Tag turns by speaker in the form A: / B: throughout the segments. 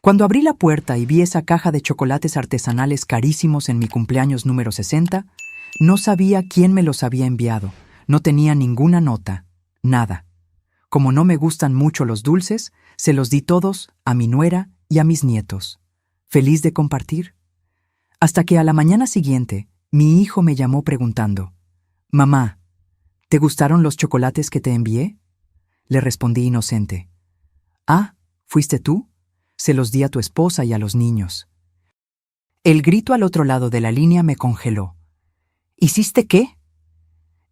A: Cuando abrí la puerta y vi esa caja de chocolates artesanales carísimos en mi cumpleaños número 60, no sabía quién me los había enviado. No tenía ninguna nota, nada. Como no me gustan mucho los dulces, se los di todos a mi nuera y a mis nietos. Feliz de compartir. Hasta que a la mañana siguiente, mi hijo me llamó preguntando: «Mamá, ¿te gustaron los chocolates que te envié?». Le respondí inocente: «Ah, ¿fuiste tú? Se los di a tu esposa y a los niños». El grito al otro lado de la línea me congeló. ¿Hiciste qué?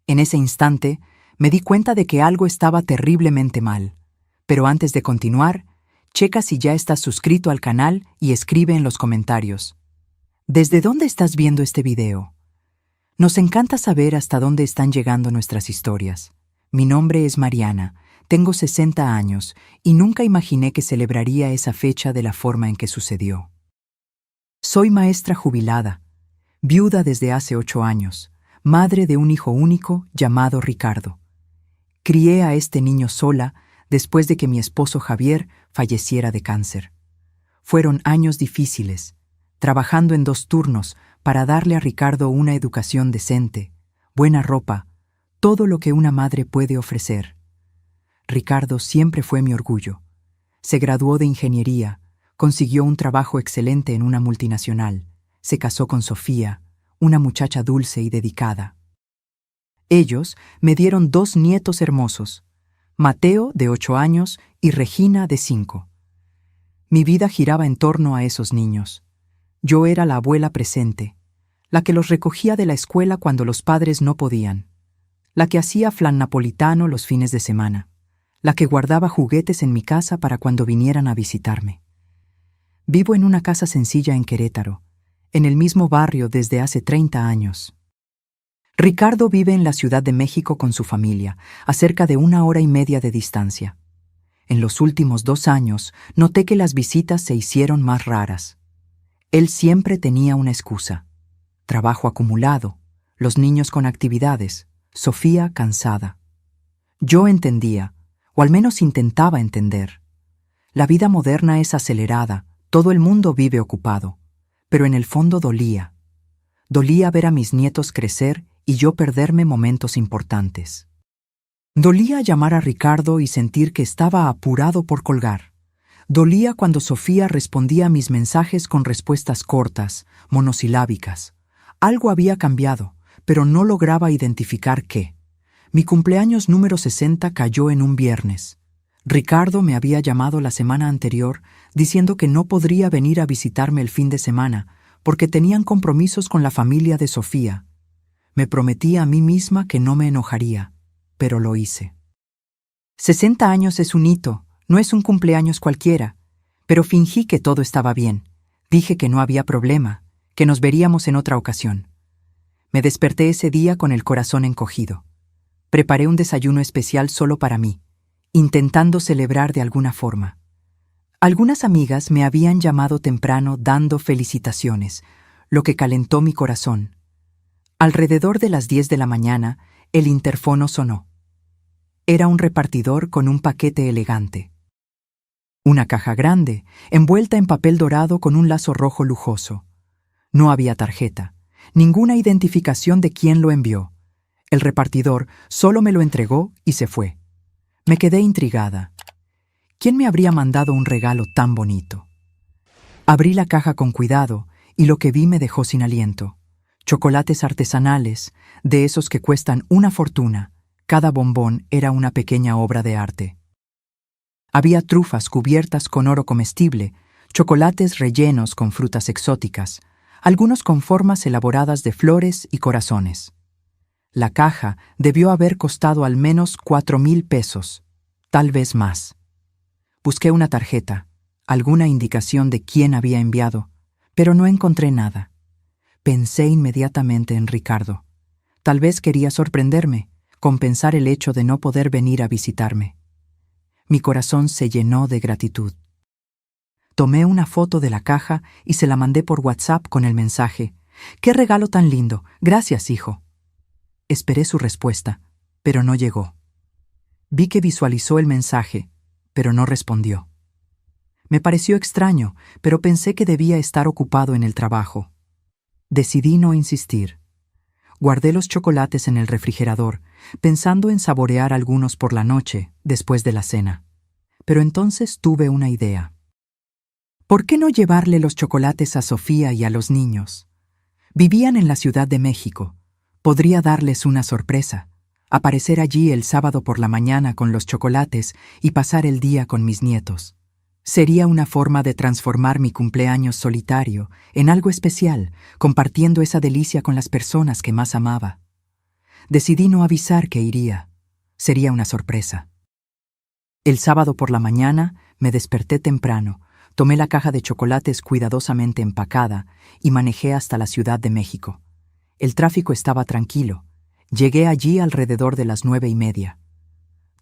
A: En ese instante, me di cuenta de que algo estaba terriblemente mal. Pero antes de continuar, checa si ya estás suscrito al canal y escribe en los comentarios: ¿desde dónde estás viendo este video? Nos encanta saber hasta dónde están llegando nuestras historias. Mi nombre es Mariana, tengo 60 años y nunca imaginé que celebraría esa fecha de la forma en que sucedió. Soy maestra jubilada, viuda desde hace 8 años, madre de un hijo único llamado Ricardo. Crié a este niño sola después de que mi esposo Javier falleciera de cáncer. Fueron años difíciles, trabajando en 2 turnos para darle a Ricardo una educación decente, buena ropa, todo lo que una madre puede ofrecer. Ricardo siempre fue mi orgullo. Se graduó de ingeniería, consiguió un trabajo excelente en una multinacional, se casó con Sofía, una muchacha dulce y dedicada. Ellos me dieron 2 nietos hermosos, Mateo, de 8 años, y Regina, de 5. Mi vida giraba en torno a esos niños. Yo era la abuela presente, la que los recogía de la escuela cuando los padres no podían, la que hacía flan napolitano los fines de semana, la que guardaba juguetes en mi casa para cuando vinieran a visitarme. Vivo en una casa sencilla en Querétaro, en el mismo barrio desde hace 30 años. Ricardo vive en la Ciudad de México con su familia, a cerca de 1 hora y media de distancia. En los últimos 2 años, noté que las visitas se hicieron más raras. Él siempre tenía una excusa: trabajo acumulado, los niños con actividades, Sofía cansada. Yo entendía, o al menos intentaba entender. La vida moderna es acelerada, todo el mundo vive ocupado, pero en el fondo dolía. Dolía ver a mis nietos crecer y yo perderme momentos importantes. Dolía llamar a Ricardo y sentir que estaba apurado por colgar. Dolía cuando Sofía respondía a mis mensajes con respuestas cortas, monosilábicas. Algo había cambiado, pero no lograba identificar qué. Mi cumpleaños número 60 cayó en un viernes. Ricardo me había llamado la semana anterior diciendo que no podría venir a visitarme el fin de semana porque tenían compromisos con la familia de Sofía. Me prometí a mí misma que no me enojaría, pero lo hice. 60 años es un hito, no es un cumpleaños cualquiera, pero fingí que todo estaba bien. Dije que no había problema, que nos veríamos en otra ocasión. Me desperté ese día con el corazón encogido. Preparé un desayuno especial solo para mí, intentando celebrar de alguna forma. Algunas amigas me habían llamado temprano dando felicitaciones, lo que calentó mi corazón. Alrededor de las 10 de la mañana, el interfono sonó. Era un repartidor con un paquete elegante. Una caja grande, envuelta en papel dorado con un lazo rojo lujoso. No había tarjeta, ninguna identificación de quién lo envió. El repartidor solo me lo entregó y se fue. Me quedé intrigada. ¿Quién me habría mandado un regalo tan bonito? Abrí la caja con cuidado y lo que vi me dejó sin aliento. Chocolates artesanales, de esos que cuestan una fortuna. Cada bombón era una pequeña obra de arte. Había trufas cubiertas con oro comestible, chocolates rellenos con frutas exóticas, algunos con formas elaboradas de flores y corazones. La caja debió haber costado al menos 4,000 pesos, tal vez más. Busqué una tarjeta, alguna indicación de quién había enviado, pero no encontré nada. Pensé inmediatamente en Ricardo. Tal vez quería sorprenderme, compensar el hecho de no poder venir a visitarme. Mi corazón se llenó de gratitud. Tomé una foto de la caja y se la mandé por WhatsApp con el mensaje: «¡Qué regalo tan lindo! Gracias, hijo». Esperé su respuesta, pero no llegó. Vi que visualizó el mensaje, pero no respondió. Me pareció extraño, pero pensé que debía estar ocupado en el trabajo. Decidí no insistir. Guardé los chocolates en el refrigerador, pensando en saborear algunos por la noche, después de la cena. Pero entonces tuve una idea. ¿Por qué no llevarle los chocolates a Sofía y a los niños? Vivían en la Ciudad de México. Podría darles una sorpresa, aparecer allí el sábado por la mañana con los chocolates y pasar el día con mis nietos. Sería una forma de transformar mi cumpleaños solitario en algo especial, compartiendo esa delicia con las personas que más amaba. Decidí no avisar que iría. Sería una sorpresa. El sábado por la mañana me desperté temprano, tomé la caja de chocolates cuidadosamente empacada y manejé hasta la Ciudad de México. El tráfico estaba tranquilo. Llegué allí alrededor de las 9:30.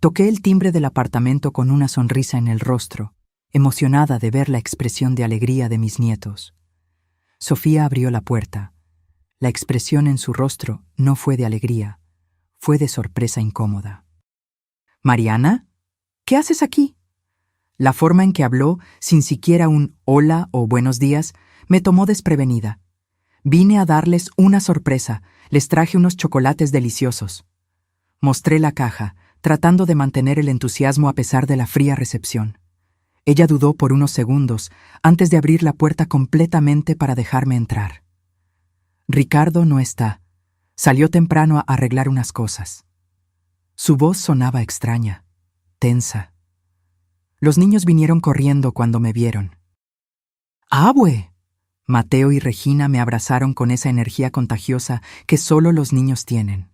A: Toqué el timbre del apartamento con una sonrisa en el rostro, emocionada de ver la expresión de alegría de mis nietos. Sofía abrió la puerta. La expresión en su rostro no fue de alegría, fue de sorpresa incómoda. «¿Mariana? ¿Qué haces aquí?» La forma en que habló, sin siquiera un hola o buenos días, me tomó desprevenida. «Vine a darles una sorpresa, les traje unos chocolates deliciosos». Mostré la caja, tratando de mantener el entusiasmo a pesar de la fría recepción. Ella dudó por unos segundos antes de abrir la puerta completamente para dejarme entrar. «Ricardo no está. Salió temprano a arreglar unas cosas». Su voz sonaba extraña, tensa. Los niños vinieron corriendo cuando me vieron. «¡Abue!». Mateo y Regina me abrazaron con esa energía contagiosa que solo los niños tienen.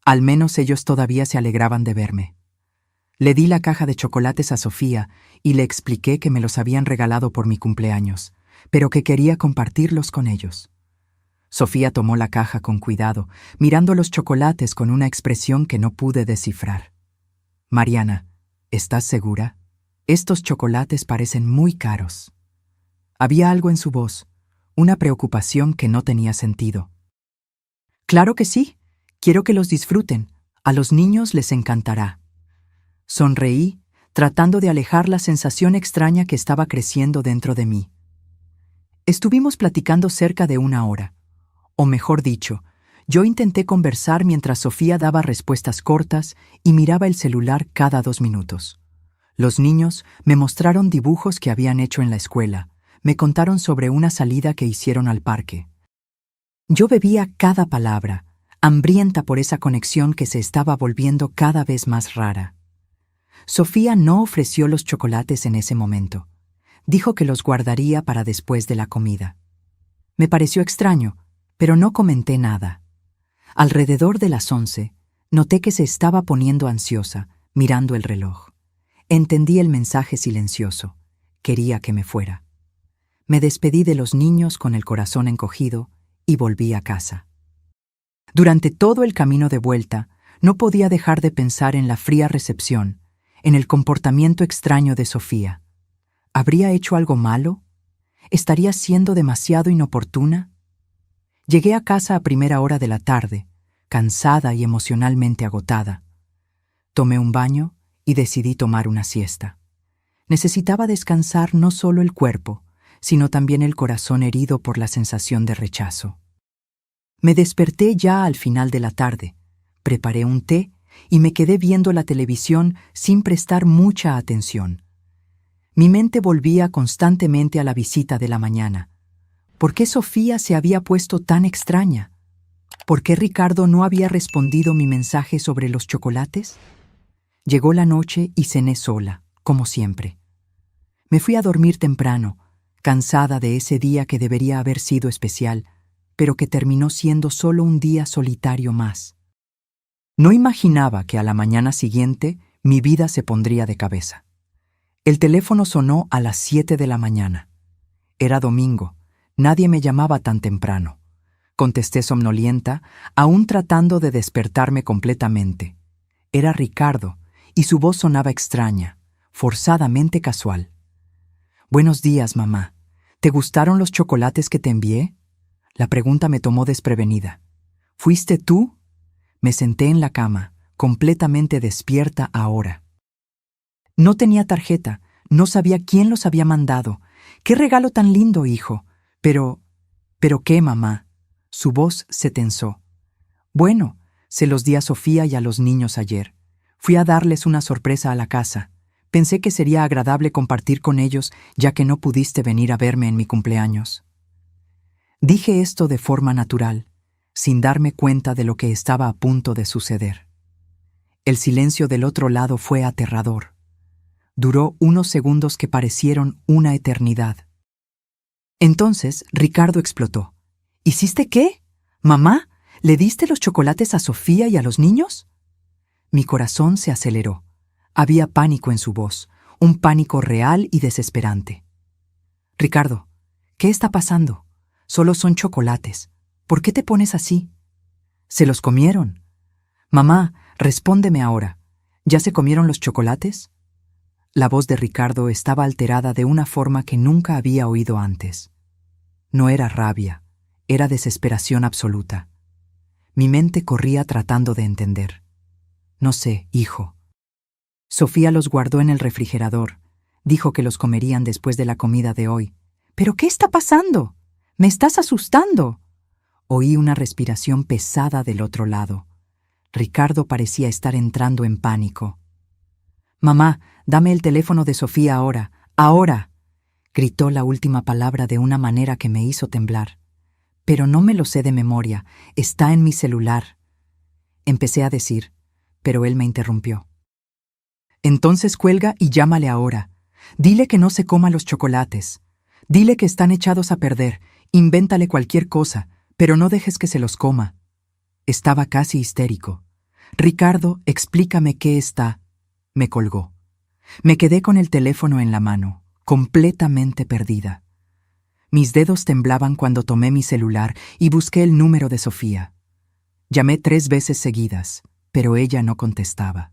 A: Al menos ellos todavía se alegraban de verme. Le di la caja de chocolates a Sofía y le expliqué que me los habían regalado por mi cumpleaños, pero que quería compartirlos con ellos. Sofía tomó la caja con cuidado, mirando los chocolates con una expresión que no pude descifrar. «Mariana, ¿estás segura? Estos chocolates parecen muy caros». Había algo en su voz, una preocupación que no tenía sentido. «Claro que sí. Quiero que los disfruten. A los niños les encantará». Sonreí, tratando de alejar la sensación extraña que estaba creciendo dentro de mí. Estuvimos platicando cerca de 1 hora. O mejor dicho, yo intenté conversar mientras Sofía daba respuestas cortas y miraba el celular cada 2 minutos. Los niños me mostraron dibujos que habían hecho en la escuela, me contaron sobre una salida que hicieron al parque. Yo bebía cada palabra, hambrienta por esa conexión que se estaba volviendo cada vez más rara. Sofía no ofreció los chocolates en ese momento. Dijo que los guardaría para después de la comida. Me pareció extraño, pero no comenté nada. Alrededor de las 11, noté que se estaba poniendo ansiosa, mirando el reloj. Entendí el mensaje silencioso. Quería que me fuera. Me despedí de los niños con el corazón encogido y volví a casa. Durante todo el camino de vuelta, no podía dejar de pensar en la fría recepción, en el comportamiento extraño de Sofía. ¿Habría hecho algo malo? ¿Estaría siendo demasiado inoportuna? Llegué a casa a primera hora de la tarde, cansada y emocionalmente agotada. Tomé un baño y decidí tomar una siesta. Necesitaba descansar no solo el cuerpo, sino también el corazón herido por la sensación de rechazo. Me desperté ya al final de la tarde, preparé un té y me quedé viendo la televisión sin prestar mucha atención. Mi mente volvía constantemente a la visita de la mañana. ¿Por qué Sofía se había puesto tan extraña? ¿Por qué Ricardo no había respondido mi mensaje sobre los chocolates? Llegó la noche y cené sola, como siempre. Me fui a dormir temprano, cansada de ese día que debería haber sido especial, pero que terminó siendo solo un día solitario más. No imaginaba que a la mañana siguiente mi vida se pondría de cabeza. El teléfono sonó a las 7 de la mañana. Era domingo, nadie me llamaba tan temprano. Contesté somnolienta, aún tratando de despertarme completamente. Era Ricardo, y su voz sonaba extraña, forzadamente casual. «Buenos días, mamá. ¿Te gustaron los chocolates que te envié?» La pregunta me tomó desprevenida. «¿Fuiste tú?» Me senté en la cama, completamente despierta ahora. No tenía tarjeta, No sabía quién los había mandado. ¡Qué regalo tan lindo, hijo! ¿Pero qué, mamá? Su voz se tensó. Bueno, se los di a Sofía y a los niños ayer. Fui a darles una sorpresa a la casa. Pensé que sería agradable compartir con ellos, ya que no pudiste venir a verme en mi cumpleaños. Dije esto de forma natural, sin darme cuenta de lo que estaba a punto de suceder. El silencio del otro lado fue aterrador. Duró unos segundos que parecieron una eternidad. Entonces, Ricardo explotó. ¿Hiciste qué? ¿Mamá? ¿Le diste los chocolates a Sofía y a los niños? Mi corazón se aceleró. Había pánico en su voz, un pánico real y desesperante. Ricardo, ¿qué está pasando? Solo son chocolates. ¿Por qué te pones así? Se los comieron. Mamá, respóndeme ahora. ¿Ya se comieron los chocolates? La voz de Ricardo estaba alterada de una forma que nunca había oído antes. No era rabia, era desesperación absoluta. Mi mente corría tratando de entender. No sé, hijo. Sofía los guardó en el refrigerador. Dijo que los comerían después de la comida de hoy. ¿Pero qué está pasando? ¡Me estás asustando! Oí una respiración pesada del otro lado. Ricardo parecía estar entrando en pánico. «Mamá, dame el teléfono de Sofía ahora, ahora», gritó la última palabra de una manera que me hizo temblar. «Pero no me lo sé de memoria, está en mi celular». Empecé a decir, pero él me interrumpió. «Entonces cuelga y llámale ahora. Dile que no se coma los chocolates. Dile que están echados a perder. Invéntale cualquier cosa, pero no dejes que se los coma». Estaba casi histérico. «Ricardo, explícame qué está». Me colgó. Me quedé con el teléfono en la mano, completamente perdida. Mis dedos temblaban cuando tomé mi celular y busqué el número de Sofía. Llamé 3 veces seguidas, pero ella no contestaba.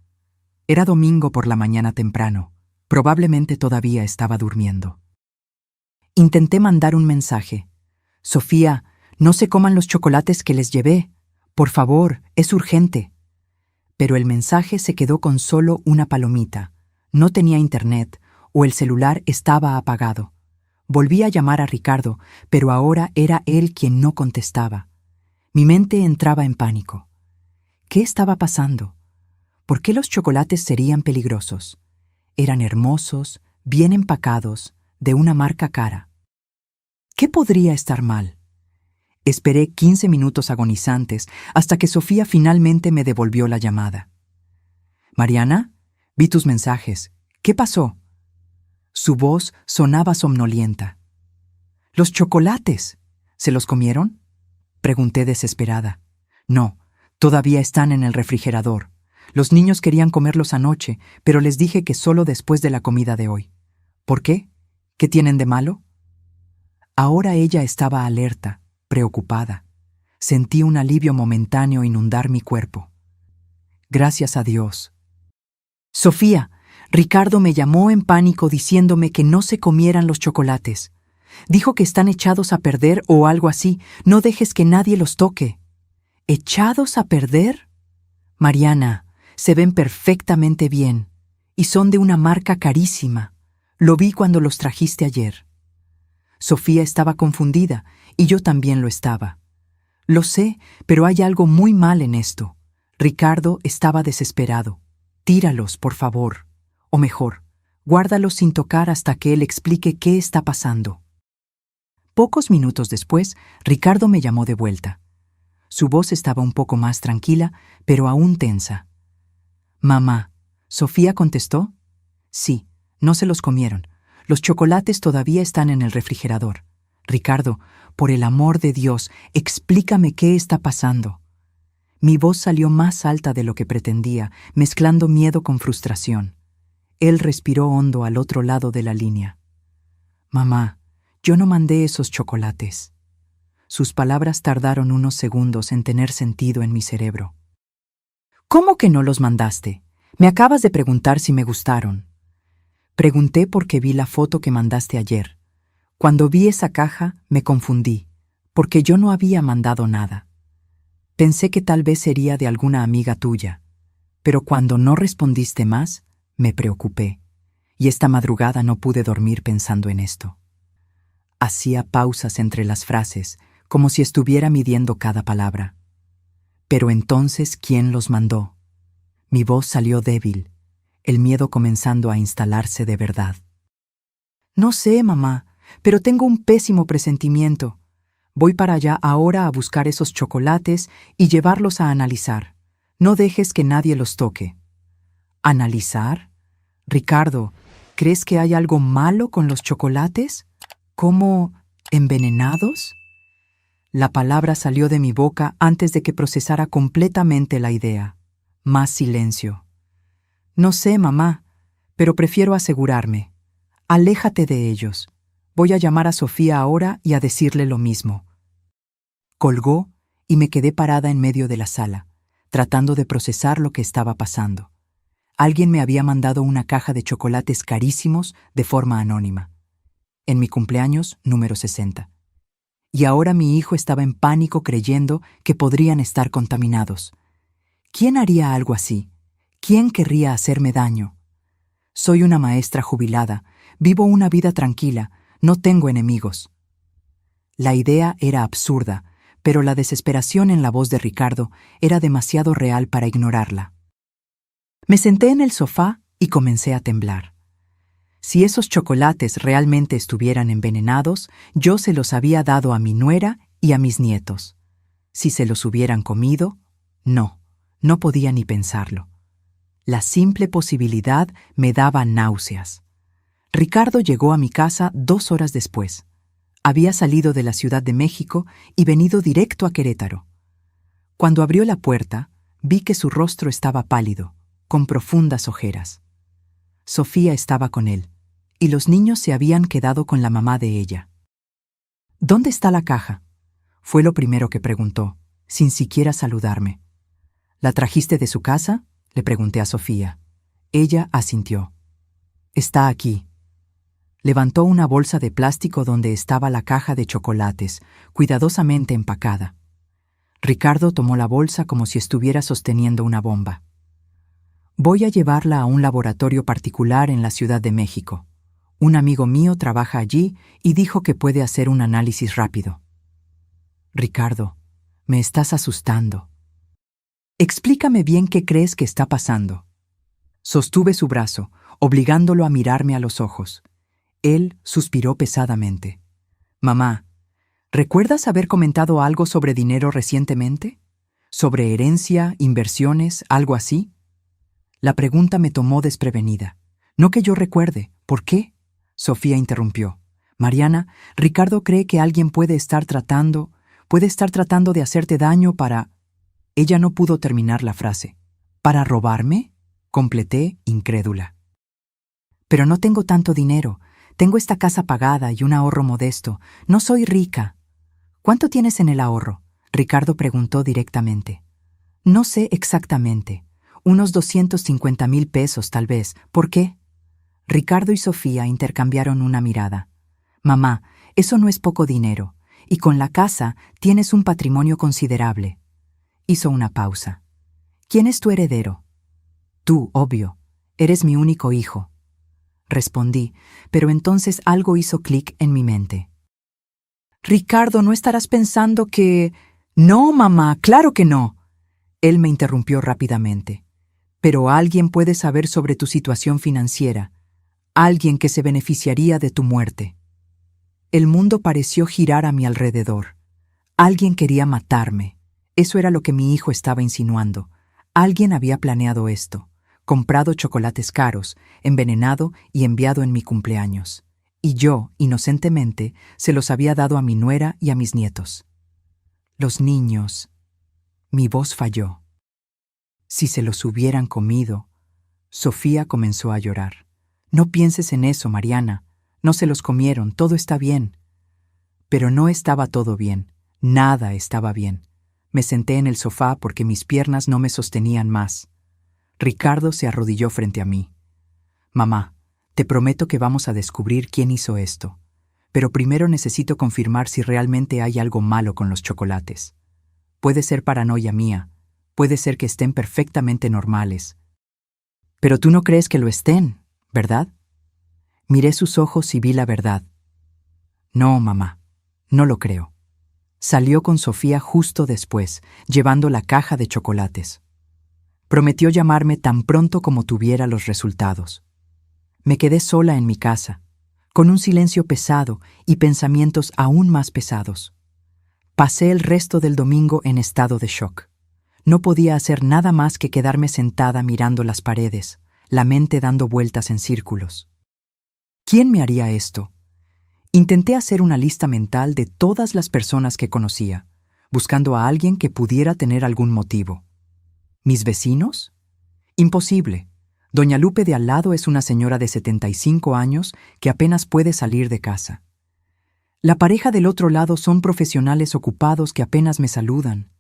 A: Era domingo por la mañana temprano. Probablemente todavía estaba durmiendo. Intenté mandar un mensaje. «Sofía, no se coman los chocolates que les llevé. Por favor, es urgente». Pero el mensaje se quedó con solo una palomita. No tenía internet o el celular estaba apagado. Volví a llamar a Ricardo, pero ahora era él quien no contestaba. Mi mente entraba en pánico. ¿Qué estaba pasando? ¿Por qué los chocolates serían peligrosos? Eran hermosos, bien empacados, de una marca cara. ¿Qué podría estar mal? Esperé 15 minutos agonizantes hasta que Sofía finalmente me devolvió la llamada. «Mariana, vi tus mensajes. ¿Qué pasó?» Su voz sonaba somnolienta. «Los chocolates. ¿Se los comieron?», pregunté desesperada. «No, todavía están en el refrigerador. Los niños querían comerlos anoche, pero les dije que solo después de la comida de hoy». «¿Por qué? ¿Qué tienen de malo?». Ahora ella estaba alerta, preocupada. Sentí un alivio momentáneo inundar mi cuerpo. Gracias a Dios. «Sofía, Ricardo me llamó en pánico diciéndome que no se comieran los chocolates. Dijo que están echados a perder o algo así. No dejes que nadie los toque». «¿Echados a perder?» «Mariana, se ven perfectamente bien y son de una marca carísima. Lo vi cuando los trajiste ayer». Sofía estaba confundida y yo también lo estaba. Lo sé, pero hay algo muy mal en esto. Ricardo estaba desesperado. «Tíralos, por favor. O mejor, guárdalos sin tocar hasta que él explique qué está pasando». Pocos minutos después, Ricardo me llamó de vuelta. Su voz estaba un poco más tranquila, pero aún tensa. «Mamá, ¿Sofía contestó?» «Sí, no se los comieron. Los chocolates todavía están en el refrigerador. Ricardo, por el amor de Dios, explícame qué está pasando». Mi voz salió más alta de lo que pretendía, mezclando miedo con frustración. Él respiró hondo al otro lado de la línea. «Mamá, yo no mandé esos chocolates». Sus palabras tardaron unos segundos en tener sentido en mi cerebro. «¿Cómo que no los mandaste? Me acabas de preguntar si me gustaron». «Pregunté porque vi la foto que mandaste ayer. Cuando vi esa caja, me confundí, porque yo no había mandado nada. Pensé que tal vez sería de alguna amiga tuya, pero cuando no respondiste más, me preocupé. y esta madrugada no pude dormir pensando en esto. Hacía pausas entre las frases, como si estuviera midiendo cada palabra. Pero entonces, ¿quién los mandó? Mi voz salió débil, el miedo comenzando a instalarse de verdad. No sé, mamá, pero tengo un pésimo presentimiento. Voy para allá ahora a buscar esos chocolates y llevarlos a analizar. No dejes que nadie los toque. ¿Analizar? Ricardo, ¿crees que hay algo malo con los chocolates? ¿Como envenenados? La palabra salió de mi boca antes de que procesara completamente la idea. Más silencio. No sé, mamá, pero prefiero asegurarme. Aléjate de ellos. Voy a llamar a Sofía ahora y a decirle lo mismo. Colgó y me quedé parada en medio de la sala, tratando de procesar lo que estaba pasando. Alguien me había mandado una caja de chocolates carísimos de forma anónima, en mi cumpleaños número 60. Y ahora mi hijo estaba en pánico creyendo que podrían estar contaminados. ¿Quién haría algo así? ¿Quién querría hacerme daño? Soy una maestra jubilada, vivo una vida tranquila, no tengo enemigos. La idea era absurda, pero la desesperación en la voz de Ricardo era demasiado real para ignorarla. Me senté en el sofá y comencé a temblar. Si esos chocolates realmente estuvieran envenenados, yo se los había dado a mi nuera y a mis nietos. Si se los hubieran comido, no podía ni pensarlo. La simple posibilidad me daba náuseas. Ricardo llegó a mi casa 2 horas después. Había salido de la Ciudad de México y venido directo a Querétaro. Cuando abrió la puerta, vi que su rostro estaba pálido, con profundas ojeras. Sofía estaba con él, y los niños se habían quedado con la mamá de ella. ¿Dónde está la caja? Fue lo primero que preguntó, sin siquiera saludarme. ¿La trajiste de su casa? Le pregunté a Sofía. Ella asintió. Está aquí. Levantó una bolsa de plástico donde estaba la caja de chocolates, cuidadosamente empacada. Ricardo tomó la bolsa como si estuviera sosteniendo una bomba. Voy a llevarla a un laboratorio particular en la Ciudad de México. Un amigo mío trabaja allí y dijo que puede hacer un análisis rápido. Ricardo, me estás asustando. Explícame bien qué crees que está pasando. Sostuve su brazo, obligándolo a mirarme a los ojos. Él suspiró pesadamente. Mamá, ¿recuerdas haber comentado algo sobre dinero recientemente? ¿Sobre herencia, inversiones, algo así? La pregunta me tomó desprevenida. No que yo recuerde. ¿Por qué? Sofía interrumpió. Mariana, Ricardo cree que alguien puede estar tratando de hacerte daño para... Ella no pudo terminar la frase. ¿Para robarme? Completé, incrédula. Pero no tengo tanto dinero. Tengo esta casa pagada y un ahorro modesto. No soy rica. ¿Cuánto tienes en el ahorro? Ricardo preguntó directamente. No sé exactamente. Unos 250,000 pesos, tal vez. ¿Por qué? Ricardo y Sofía intercambiaron una mirada. Mamá, eso no es poco dinero. Y con la casa tienes un patrimonio considerable. Hizo una pausa. ¿Quién es tu heredero? Tú, obvio. Eres mi único hijo. Respondí, pero entonces algo hizo clic en mi mente. Ricardo, ¿no estarás pensando que...? No, mamá, claro que no. Él me interrumpió rápidamente. Pero alguien puede saber sobre tu situación financiera. Alguien que se beneficiaría de tu muerte. El mundo pareció girar a mi alrededor. Alguien quería matarme. Eso era lo que mi hijo estaba insinuando. Alguien había planeado esto. Comprado chocolates caros, envenenado y enviado en mi cumpleaños. Y yo, inocentemente, se los había dado a mi nuera y a mis nietos. Los niños... Mi voz falló. Si se los hubieran comido... Sofía comenzó a llorar. No pienses en eso, Mariana. No se los comieron, todo está bien. Pero no estaba todo bien. Nada estaba bien. Me senté en el sofá porque mis piernas no me sostenían más. Ricardo se arrodilló frente a mí. Mamá, te prometo que vamos a descubrir quién hizo esto. Pero primero necesito confirmar si realmente hay algo malo con los chocolates. Puede ser paranoia mía. Puede ser que estén perfectamente normales. Pero tú no crees que lo estén, ¿verdad? Miré sus ojos y vi la verdad. No, mamá, no lo creo. Salió con Sofía justo después, llevando la caja de chocolates. Prometió llamarme tan pronto como tuviera los resultados. Me quedé sola en mi casa, con un silencio pesado y pensamientos aún más pesados. Pasé el resto del domingo en estado de shock. No podía hacer nada más que quedarme sentada mirando las paredes, la mente dando vueltas en círculos. ¿Quién me haría esto? Intenté hacer una lista mental de todas las personas que conocía, buscando a alguien que pudiera tener algún motivo. ¿Mis vecinos? Imposible. Doña Lupe de al lado es una señora de 75 años que apenas puede salir de casa. La pareja del otro lado son profesionales ocupados que apenas me saludan.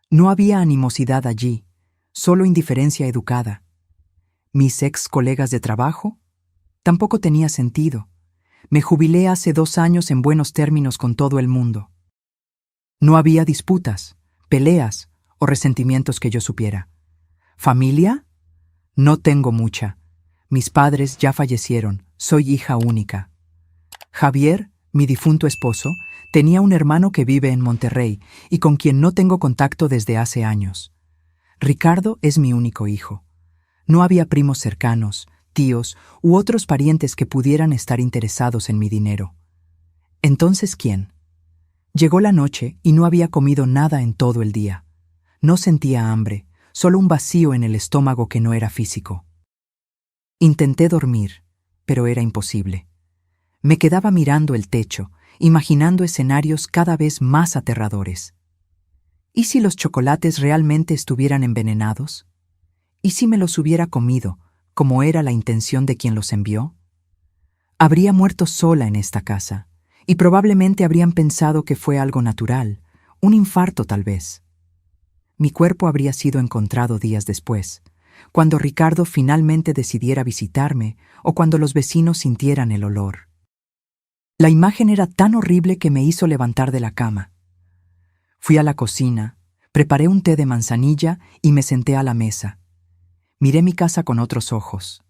A: No había animosidad allí, solo indiferencia educada. ¿Mis ex colegas de trabajo? Tampoco tenía sentido. Me jubilé hace 2 años en buenos términos con todo el mundo. No había disputas, peleas o resentimientos que yo supiera. ¿Familia? No tengo mucha. Mis padres ya fallecieron, soy hija única. Javier, mi difunto esposo, tenía un hermano que vive en Monterrey y con quien no tengo contacto desde hace años. Ricardo es mi único hijo. No había primos cercanos, tíos u otros parientes que pudieran estar interesados en mi dinero. ¿Entonces quién? Llegó la noche y no había comido nada en todo el día. No sentía hambre, solo un vacío en el estómago que no era físico. Intenté dormir, pero era imposible. Me quedaba mirando el techo, imaginando escenarios cada vez más aterradores. ¿Y si los chocolates realmente estuvieran envenenados? ¿Y si me los hubiera comido, como era la intención de quien los envió? Habría muerto sola en esta casa, y probablemente habrían pensado que fue algo natural, un infarto tal vez. Mi cuerpo habría sido encontrado días después, cuando Ricardo finalmente decidiera visitarme o cuando los vecinos sintieran el olor. La imagen era tan horrible que me hizo levantar de la cama. Fui a la cocina, preparé un té de manzanilla y me senté a la mesa. Miré mi casa con otros ojos.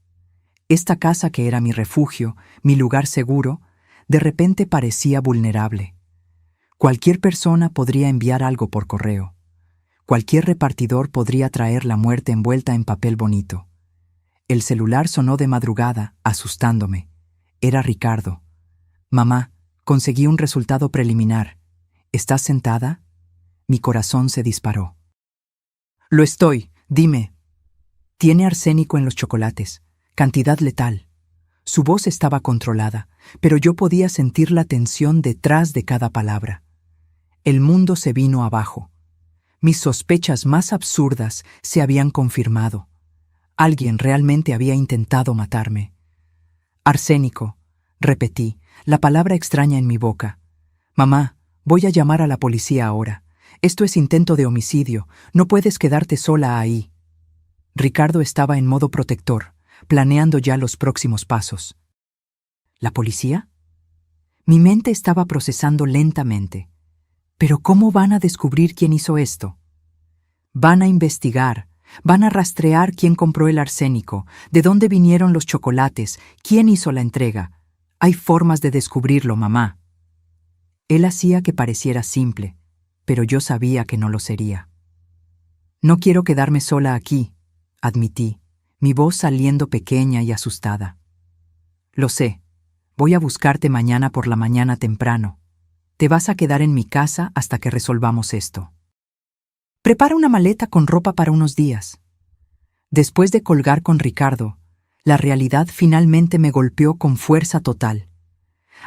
A: Esta casa que era mi refugio, mi lugar seguro, de repente parecía vulnerable. Cualquier persona podría enviar algo por correo. Cualquier repartidor podría traer la muerte envuelta en papel bonito. El celular sonó de madrugada, asustándome. Era Ricardo. Mamá, conseguí un resultado preliminar. ¿Estás sentada? Mi corazón se disparó. Lo estoy, dime. Tiene arsénico en los chocolates, cantidad letal. Su voz estaba controlada, pero yo podía sentir la tensión detrás de cada palabra. El mundo se vino abajo. Mis sospechas más absurdas se habían confirmado. Alguien realmente había intentado matarme. Arsénico, repetí, la palabra extraña en mi boca. Mamá, voy a llamar a la policía ahora. Esto es intento de homicidio. No puedes quedarte sola ahí. Ricardo estaba en modo protector, planeando ya los próximos pasos. ¿La policía? Mi mente estaba procesando lentamente. ¿Pero cómo van a descubrir quién hizo esto? Van a investigar, van a rastrear quién compró el arsénico, de dónde vinieron los chocolates, quién hizo la entrega. Hay formas de descubrirlo, mamá. Él hacía que pareciera simple, pero yo sabía que no lo sería. No quiero quedarme sola aquí, admití, mi voz saliendo pequeña y asustada. Lo sé, voy a buscarte mañana por la mañana temprano. Te vas a quedar en mi casa hasta que resolvamos esto. Prepara una maleta con ropa para unos días. Después de colgar con Ricardo, la realidad finalmente me golpeó con fuerza total.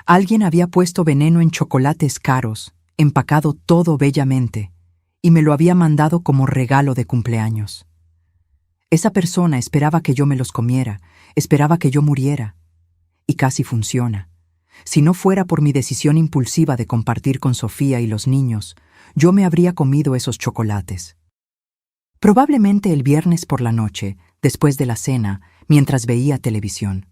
A: Alguien había puesto veneno en chocolates caros, empacado todo bellamente, y me lo había mandado como regalo de cumpleaños. Esa persona esperaba que yo me los comiera, esperaba que yo muriera. Y casi funciona. Si no fuera por mi decisión impulsiva de compartir con Sofía y los niños, yo me habría comido esos chocolates. Probablemente el viernes por la noche, después de la cena, mientras veía televisión.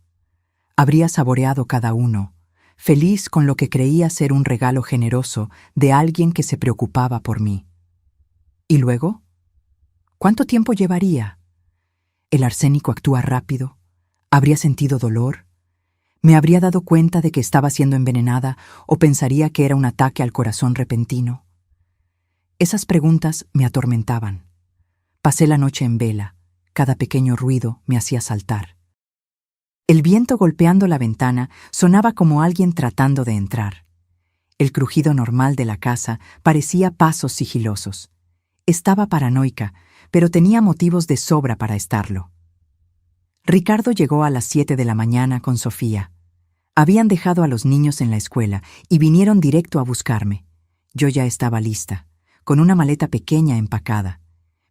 A: Habría saboreado cada uno, feliz con lo que creía ser un regalo generoso de alguien que se preocupaba por mí. ¿Y luego? ¿Cuánto tiempo llevaría? ¿El arsénico actúa rápido? ¿Habría sentido dolor? ¿Me habría dado cuenta de que estaba siendo envenenada o pensaría que era un ataque al corazón repentino? Esas preguntas me atormentaban. Pasé la noche en vela. Cada pequeño ruido me hacía saltar. El viento golpeando la ventana sonaba como alguien tratando de entrar. El crujido normal de la casa parecía pasos sigilosos. Estaba paranoica, pero tenía motivos de sobra para estarlo. Ricardo llegó a las 7 de la mañana con Sofía. Habían dejado a los niños en la escuela y vinieron directo a buscarme. Yo ya estaba lista, con una maleta pequeña empacada.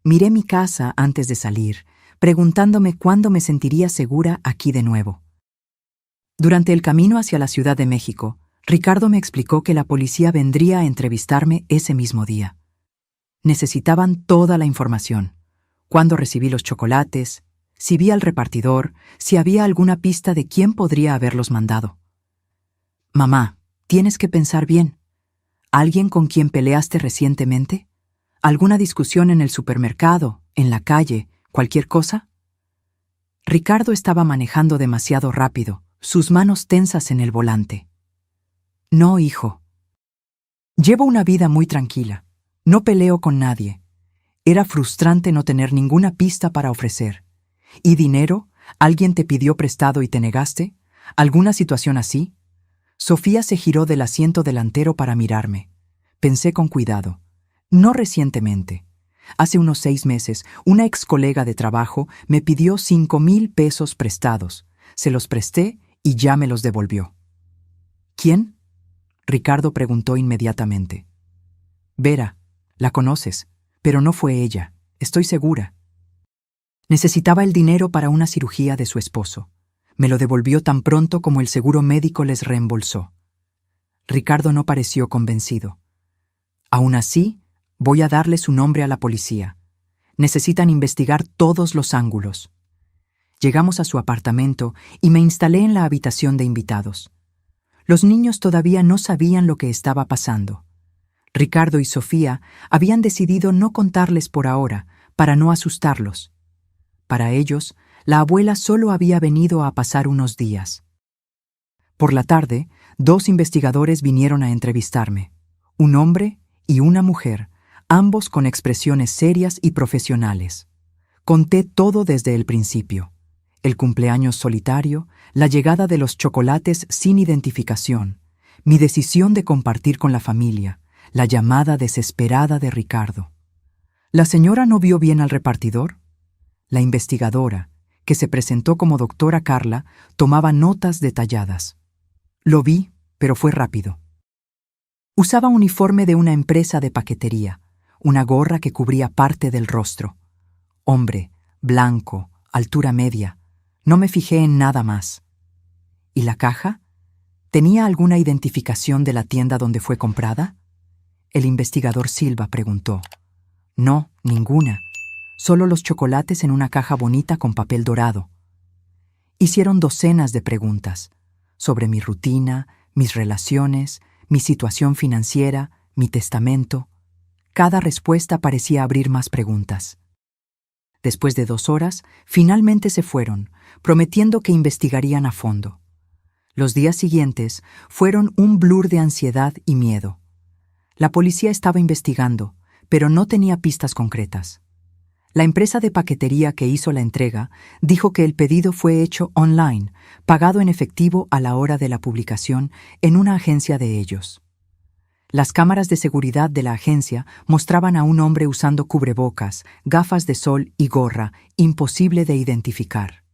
A: Miré mi casa antes de salir, preguntándome cuándo me sentiría segura aquí de nuevo. Durante el camino hacia la Ciudad de México, Ricardo me explicó que la policía vendría a entrevistarme ese mismo día. Necesitaban toda la información: cuándo recibí los chocolates, si vi al repartidor, si había alguna pista de quién podría haberlos mandado. «Mamá, tienes que pensar bien. ¿Alguien con quien peleaste recientemente? ¿Alguna discusión en el supermercado, en la calle, cualquier cosa?» Ricardo estaba manejando demasiado rápido, sus manos tensas en el volante. «No, hijo. Llevo una vida muy tranquila. No peleo con nadie. Era frustrante no tener ninguna pista para ofrecer. ¿Y dinero? ¿Alguien te pidió prestado y te negaste? ¿Alguna situación así?» Sofía se giró del asiento delantero para mirarme. Pensé con cuidado. No recientemente. Hace unos 6 meses, una ex colega de trabajo me pidió 5,000 pesos prestados. Se los presté y ya me los devolvió. ¿Quién? Ricardo preguntó inmediatamente. Vera, la conoces, pero no fue ella, estoy segura. Necesitaba el dinero para una cirugía de su esposo. Me lo devolvió tan pronto como el seguro médico les reembolsó. Ricardo no pareció convencido. Aún así, voy a darle su nombre a la policía. Necesitan investigar todos los ángulos. Llegamos a su apartamento y me instalé en la habitación de invitados. Los niños todavía no sabían lo que estaba pasando. Ricardo y Sofía habían decidido no contarles por ahora, para no asustarlos. Para ellos, la abuela solo había venido a pasar unos días. Por la tarde, 2 investigadores vinieron a entrevistarme, un hombre y una mujer, ambos con expresiones serias y profesionales. Conté todo desde el principio: el cumpleaños solitario, la llegada de los chocolates sin identificación, mi decisión de compartir con la familia, la llamada desesperada de Ricardo. ¿La señora no vio bien al repartidor? La investigadora, que se presentó como doctora Carla, tomaba notas detalladas. Lo vi, pero fue rápido. Usaba uniforme de una empresa de paquetería, una gorra que cubría parte del rostro. Hombre, blanco, altura media. No me fijé en nada más. ¿Y la caja? ¿Tenía alguna identificación de la tienda donde fue comprada? El investigador Silva preguntó. No, ninguna. Solo los chocolates en una caja bonita con papel dorado. Hicieron docenas de preguntas sobre mi rutina, mis relaciones, mi situación financiera, mi testamento. Cada respuesta parecía abrir más preguntas. Después de 2 horas, finalmente se fueron, prometiendo que investigarían a fondo. Los días siguientes fueron un blur de ansiedad y miedo. La policía estaba investigando, pero no tenía pistas concretas. La empresa de paquetería que hizo la entrega dijo que el pedido fue hecho online, pagado en efectivo a la hora de la publicación en una agencia de ellos. Las cámaras de seguridad de la agencia mostraban a un hombre usando cubrebocas, gafas de sol y gorra, imposible de identificar.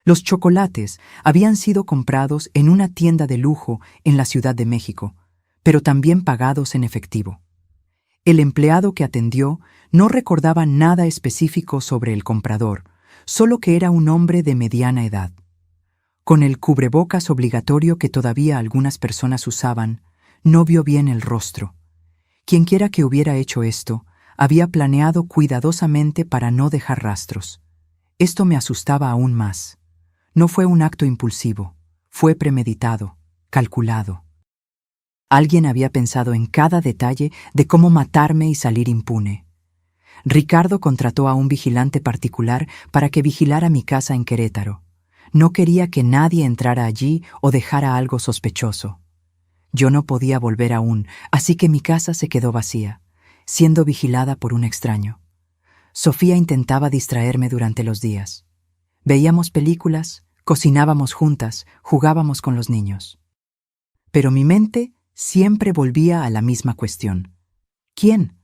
A: Los chocolates habían sido comprados en una tienda de lujo en la Ciudad de México, pero también pagados en efectivo. El empleado que atendió no recordaba nada específico sobre el comprador, solo que era un hombre de mediana edad. Con el cubrebocas obligatorio que todavía algunas personas usaban, no vio bien el rostro. Quienquiera que hubiera hecho esto, había planeado cuidadosamente para no dejar rastros. Esto me asustaba aún más. No fue un acto impulsivo, fue premeditado, calculado. Alguien había pensado en cada detalle de cómo matarme y salir impune. Ricardo contrató a un vigilante particular para que vigilara mi casa en Querétaro. No quería que nadie entrara allí o dejara algo sospechoso. Yo no podía volver aún, así que mi casa se quedó vacía, siendo vigilada por un extraño. Sofía intentaba distraerme durante los días. Veíamos películas, cocinábamos juntas, jugábamos con los niños. Pero mi mente siempre volvía a la misma cuestión. ¿Quién?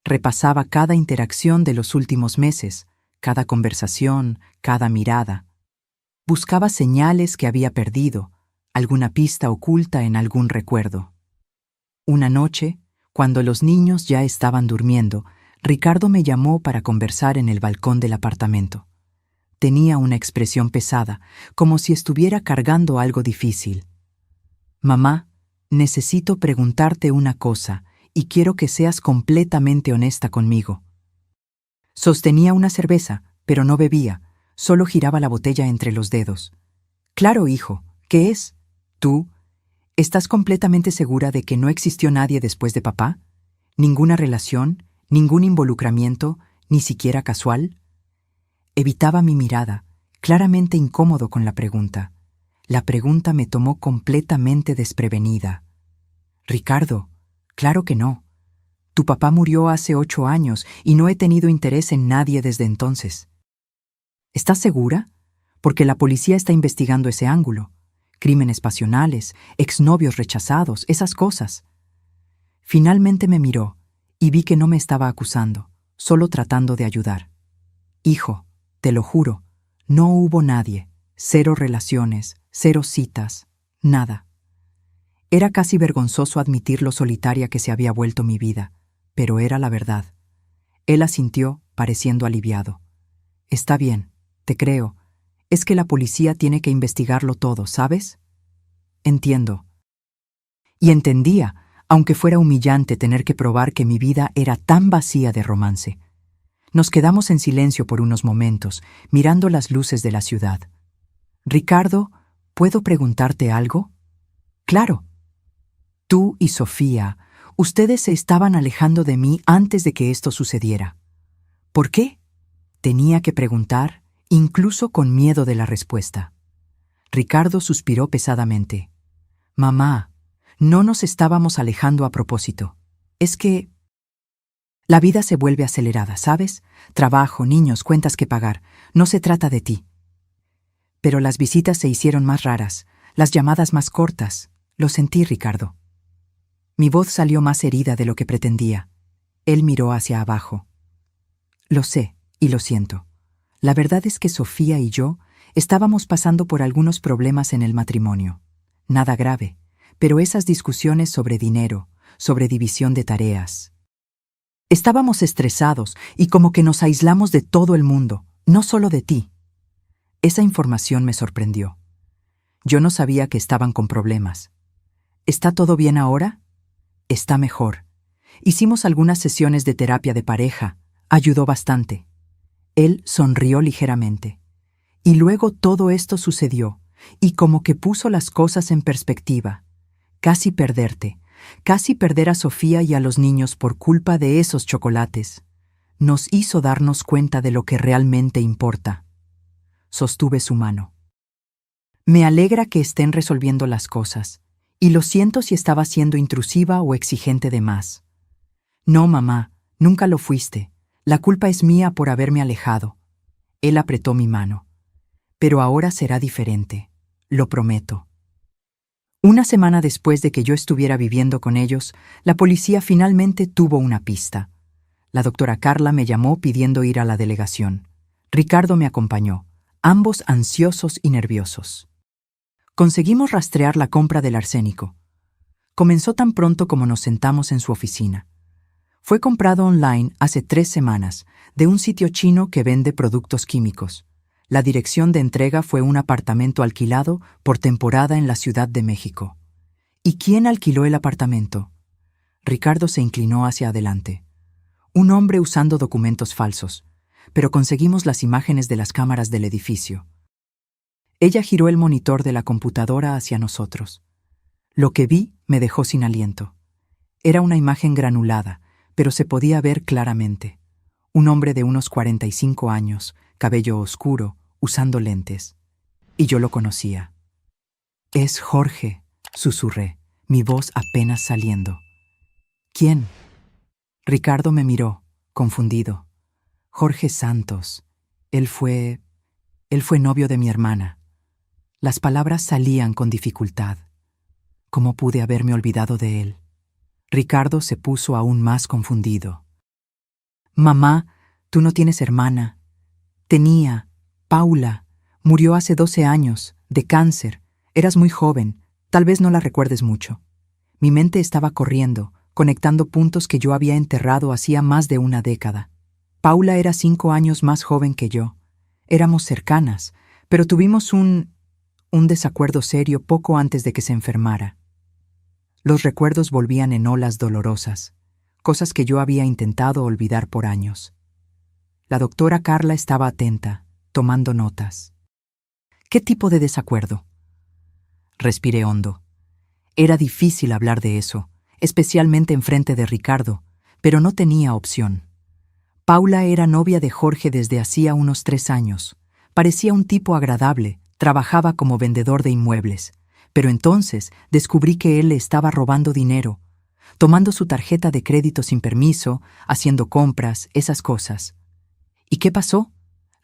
A: Repasaba cada interacción de los últimos meses, cada conversación, cada mirada. Buscaba señales que había perdido, alguna pista oculta en algún recuerdo. Una noche, cuando los niños ya estaban durmiendo, Ricardo me llamó para conversar en el balcón del apartamento. Tenía una expresión pesada, como si estuviera cargando algo difícil. «Mamá, necesito preguntarte una cosa y quiero que seas completamente honesta conmigo». Sostenía una cerveza, pero no bebía, solo giraba la botella entre los dedos. «Claro, hijo, ¿qué es? ¿Tú? ¿Estás completamente segura de que no existió nadie después de papá? ¿Ninguna relación? ¿Ningún involucramiento, ni siquiera casual?» Evitaba mi mirada, claramente incómodo con la pregunta. La pregunta me tomó completamente desprevenida. «Ricardo, claro que no. Tu papá murió hace 8 años y no he tenido interés en nadie desde entonces». «¿Estás segura? Porque la policía está investigando ese ángulo. Crímenes pasionales, exnovios rechazados, esas cosas». Finalmente me miró y vi que no me estaba acusando, solo tratando de ayudar. «Hijo, te lo juro, no hubo nadie, 0 relaciones, 0 citas, nada». Era casi vergonzoso admitir lo solitaria que se había vuelto mi vida, pero era la verdad. Él asintió, pareciendo aliviado. «Está bien, te creo. Es que la policía tiene que investigarlo todo, ¿sabes?» «Entiendo». Y entendía, aunque fuera humillante tener que probar que mi vida era tan vacía de romance. Nos quedamos en silencio por unos momentos, mirando las luces de la ciudad. «Ricardo, ¿puedo preguntarte algo?» «Claro». «Tú y Sofía, ustedes se estaban alejando de mí antes de que esto sucediera. ¿Por qué?». Tenía que preguntar, incluso con miedo de la respuesta. Ricardo suspiró pesadamente. «Mamá, no nos estábamos alejando a propósito. Es que la vida se vuelve acelerada, ¿sabes? Trabajo, niños, cuentas que pagar. No se trata de ti». Pero las visitas se hicieron más raras, las llamadas más cortas. Lo sentí, Ricardo. Mi voz salió más herida de lo que pretendía. Él miró hacia abajo. «Lo sé, y lo siento. La verdad es que Sofía y yo estábamos pasando por algunos problemas en el matrimonio. Nada grave, pero esas discusiones sobre dinero, sobre división de tareas. Estábamos estresados y como que nos aislamos de todo el mundo, no solo de ti». Esa información me sorprendió. Yo no sabía que estaban con problemas. «¿Está todo bien ahora?» «Está mejor. Hicimos algunas sesiones de terapia de pareja. Ayudó bastante». Él sonrió ligeramente. Y luego todo esto sucedió, y como que puso las cosas en perspectiva. Casi perderte, casi perder a Sofía y a los niños por culpa de esos chocolates. Nos hizo darnos cuenta de lo que realmente importa. Sostuve su mano. «Me alegra que estén resolviendo las cosas, y lo siento si estaba siendo intrusiva o exigente de más». «No, mamá, nunca lo fuiste. La culpa es mía por haberme alejado». Él apretó mi mano. «Pero ahora será diferente, lo prometo». Una semana después de que yo estuviera viviendo con ellos, la policía finalmente tuvo una pista. La doctora Carla me llamó pidiendo ir a la delegación. Ricardo me acompañó, ambos ansiosos y nerviosos. Conseguimos rastrear la compra del arsénico. Comenzó tan pronto como nos sentamos en su oficina. Fue comprado online hace 3 semanas, de un sitio chino que vende productos químicos. La dirección de entrega fue un apartamento alquilado por temporada en la Ciudad de México. ¿Y quién alquiló el apartamento? Ricardo se inclinó hacia adelante. Un hombre usando documentos falsos, pero conseguimos las imágenes de las cámaras del edificio. Ella giró el monitor de la computadora hacia nosotros. Lo que vi me dejó sin aliento. Era una imagen granulada, pero se podía ver claramente. Un hombre de unos 45 años, cabello oscuro, usando lentes. Y yo lo conocía. «Es Jorge», susurré, mi voz apenas saliendo. «¿Quién?» Ricardo me miró, confundido. «Jorge Santos. Él fue novio de mi hermana». Las palabras salían con dificultad. ¿Cómo pude haberme olvidado de él? Ricardo se puso aún más confundido. «Mamá, tú no tienes hermana. Tenía, Paula. Murió hace 12 años, de cáncer. Eras muy joven, tal vez no la recuerdes mucho». Mi mente estaba corriendo, conectando puntos que yo había enterrado hacía más de una década. Paula era 5 años más joven que yo. Éramos cercanas, pero tuvimos un desacuerdo serio poco antes de que se enfermara. Los recuerdos volvían en olas dolorosas, cosas que yo había intentado olvidar por años. La doctora Carla estaba atenta, tomando notas. ¿Qué tipo de desacuerdo? Respiré hondo. Era difícil hablar de eso, especialmente enfrente de Ricardo, pero no tenía opción. Paula era novia de Jorge desde hacía unos 3 años. Parecía un tipo agradable, trabajaba como vendedor de inmuebles. Pero entonces descubrí que él le estaba robando dinero, tomando su tarjeta de crédito sin permiso, haciendo compras, esas cosas. ¿Y qué pasó?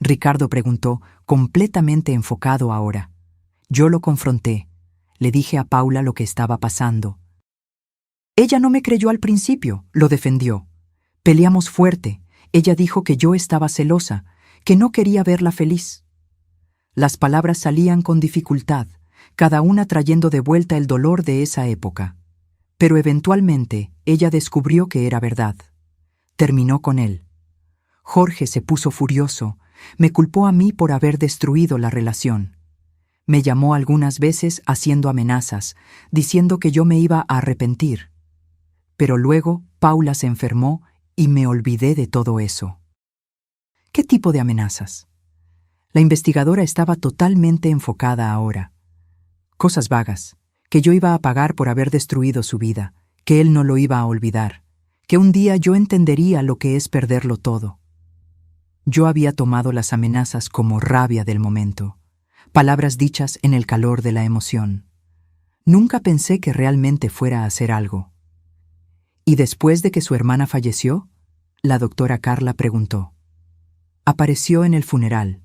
A: Ricardo preguntó, completamente enfocado ahora. Yo lo confronté. Le dije a Paula lo que estaba pasando. Ella no me creyó al principio, lo defendió. Peleamos fuerte. Ella dijo que yo estaba celosa, que no quería verla feliz. Las palabras salían con dificultad, cada una trayendo de vuelta el dolor de esa época. Pero eventualmente ella descubrió que era verdad. Terminó con él. Jorge se puso furioso, me culpó a mí por haber destruido la relación. Me llamó algunas veces haciendo amenazas, diciendo que yo me iba a arrepentir. Pero luego Paula se enfermó y me olvidé de todo eso. ¿Qué tipo de amenazas? La investigadora estaba totalmente enfocada ahora. Cosas vagas, que yo iba a pagar por haber destruido su vida, que él no lo iba a olvidar, que un día yo entendería lo que es perderlo todo. Yo había tomado las amenazas como rabia del momento, palabras dichas en el calor de la emoción. Nunca pensé que realmente fuera a hacer algo. ¿Y después de que su hermana falleció? La doctora Carla preguntó. Apareció en el funeral.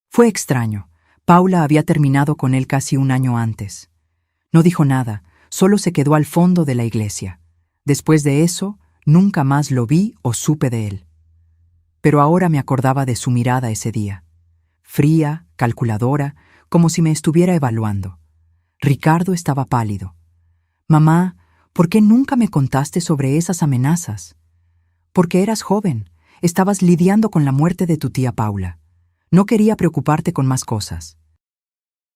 A: Fue extraño. Paula había terminado con él casi un año antes. No dijo nada, solo se quedó al fondo de la iglesia. Después de eso, nunca más lo vi o supe de él. Pero ahora me acordaba de su mirada ese día. Fría, calculadora, como si me estuviera evaluando. Ricardo estaba pálido. «Mamá, ¿por qué nunca me contaste sobre esas amenazas?» «Porque eras joven, estabas lidiando con la muerte de tu tía Paula. No quería preocuparte con más cosas».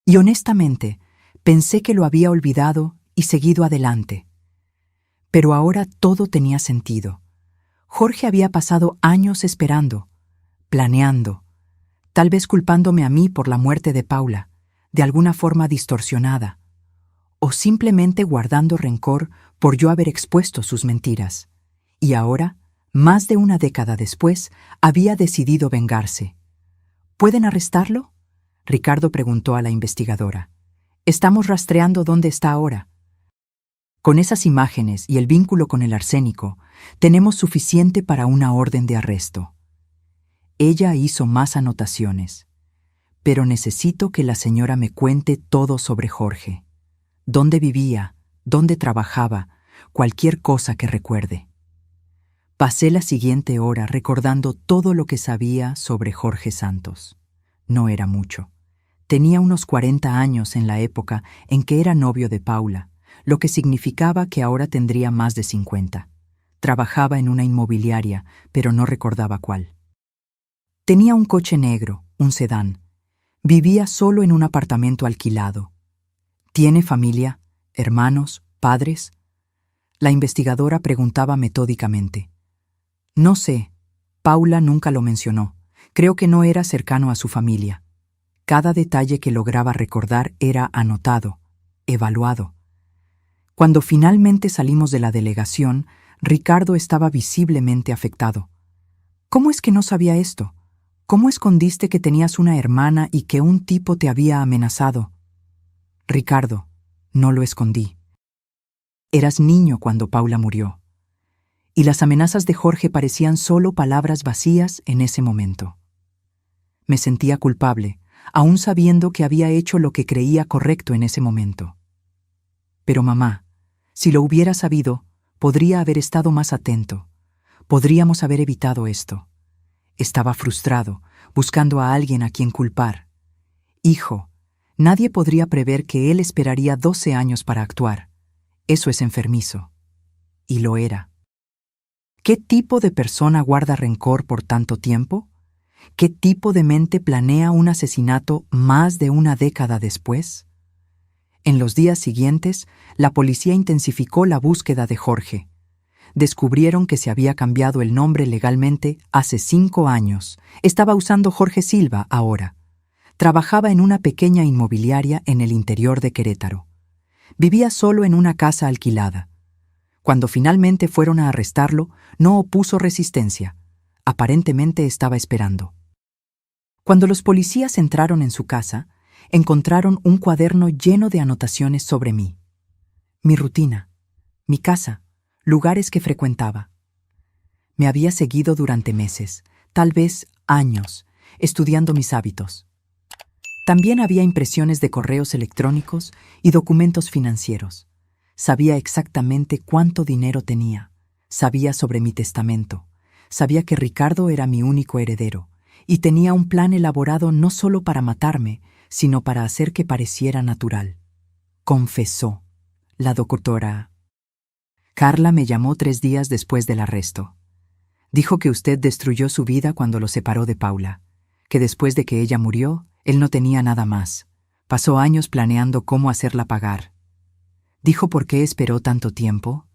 A: Y honestamente, pensé que lo había olvidado y seguido adelante. Pero ahora todo tenía sentido. Jorge había pasado años esperando, planeando, tal vez culpándome a mí por la muerte de Paula, de alguna forma distorsionada, o simplemente guardando rencor por yo haber expuesto sus mentiras. Y ahora, más de una década después, había decidido vengarse. ¿Pueden arrestarlo?, Ricardo preguntó a la investigadora. «Estamos rastreando dónde está ahora». Con esas imágenes y el vínculo con el arsénico, tenemos suficiente para una orden de arresto. Ella hizo más anotaciones. Pero necesito que la señora me cuente todo sobre Jorge. Dónde vivía, dónde trabajaba, cualquier cosa que recuerde. Pasé la siguiente hora recordando todo lo que sabía sobre Jorge Santos. No era mucho. Tenía unos 40 años en la época en que era novio de Paula, lo que significaba que ahora tendría más de 50. Trabajaba en una inmobiliaria, pero no recordaba cuál. Tenía un coche negro, un sedán. Vivía solo en un apartamento alquilado. ¿Tiene familia, hermanos, padres? La investigadora preguntaba metódicamente. No sé. Paula nunca lo mencionó. Creo que no era cercano a su familia. Cada detalle que lograba recordar era anotado, evaluado. Cuando finalmente salimos de la delegación, Ricardo estaba visiblemente afectado. ¿Cómo es que no sabía esto? ¿Cómo escondiste que tenías una hermana y que un tipo te había amenazado? Ricardo, no lo escondí. Eras niño cuando Paula murió, y las amenazas de Jorge parecían solo palabras vacías en ese momento. Me sentía culpable, aún sabiendo que había hecho lo que creía correcto en ese momento. Pero mamá, si lo hubiera sabido, podría haber estado más atento. Podríamos haber evitado esto. Estaba frustrado, buscando a alguien a quien culpar. Hijo, nadie podría prever que él esperaría 12 años para actuar. Eso es enfermizo. Y lo era. ¿Qué tipo de persona guarda rencor por tanto tiempo? ¿Qué tipo de mente planea un asesinato más de una década después? En los días siguientes, la policía intensificó la búsqueda de Jorge. Descubrieron que se había cambiado el nombre legalmente hace 5 años. Estaba usando Jorge Silva ahora. Trabajaba en una pequeña inmobiliaria en el interior de Querétaro. Vivía solo en una casa alquilada. Cuando finalmente fueron a arrestarlo, no opuso resistencia. Aparentemente estaba esperando. Cuando los policías entraron en su casa, encontraron un cuaderno lleno de anotaciones sobre mí. Mi rutina, mi casa, lugares que frecuentaba. Me había seguido durante meses, tal vez años, estudiando mis hábitos. También había impresiones de correos electrónicos y documentos financieros. Sabía exactamente cuánto dinero tenía. Sabía sobre mi testamento. Sabía que Ricardo era mi único heredero y tenía un plan elaborado no solo para matarme, sino para hacer que pareciera natural. Confesó. La doctora Carla me llamó 3 días después del arresto. Dijo que usted destruyó su vida cuando lo separó de Paula, que después de que ella murió, él no tenía nada más. Pasó años planeando cómo hacerla pagar. ¿Dijo por qué esperó tanto tiempo?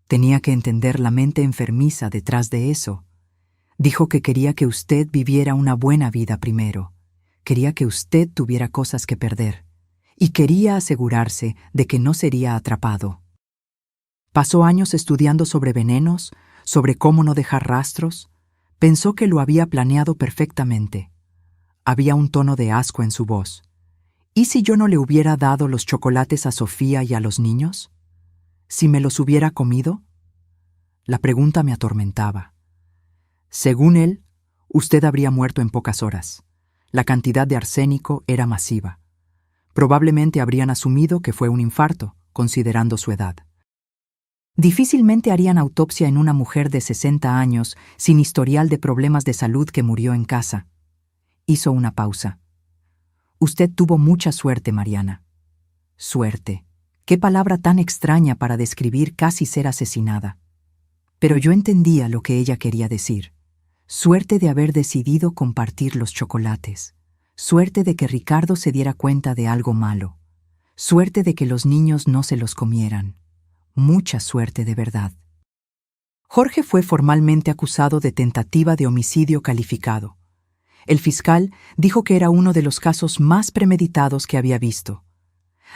A: Tenía que entender la mente enfermiza detrás de eso. Dijo que quería que usted viviera una buena vida primero. Quería que usted tuviera cosas que perder. Y quería asegurarse de que no sería atrapado. Pasó años estudiando sobre venenos, sobre cómo no dejar rastros. Pensó que lo había planeado perfectamente. Había un tono de asco en su voz. ¿Y si yo no le hubiera dado los chocolates a Sofía y a los niños? ¿Si me los hubiera comido? La pregunta me atormentaba. Según él, usted habría muerto en pocas horas. La cantidad de arsénico era masiva. Probablemente habrían asumido que fue un infarto, considerando su edad. Difícilmente harían autopsia en una mujer de 60 años sin historial de problemas de salud que murió en casa. Hizo una pausa. Usted tuvo mucha suerte, Mariana. Suerte. Qué palabra tan extraña para describir casi ser asesinada. Pero yo entendía lo que ella quería decir. Suerte de haber decidido compartir los chocolates. Suerte de que Ricardo se diera cuenta de algo malo. Suerte de que los niños no se los comieran. Mucha suerte de verdad. Jorge fue formalmente acusado de tentativa de homicidio calificado. El fiscal dijo que era uno de los casos más premeditados que había visto.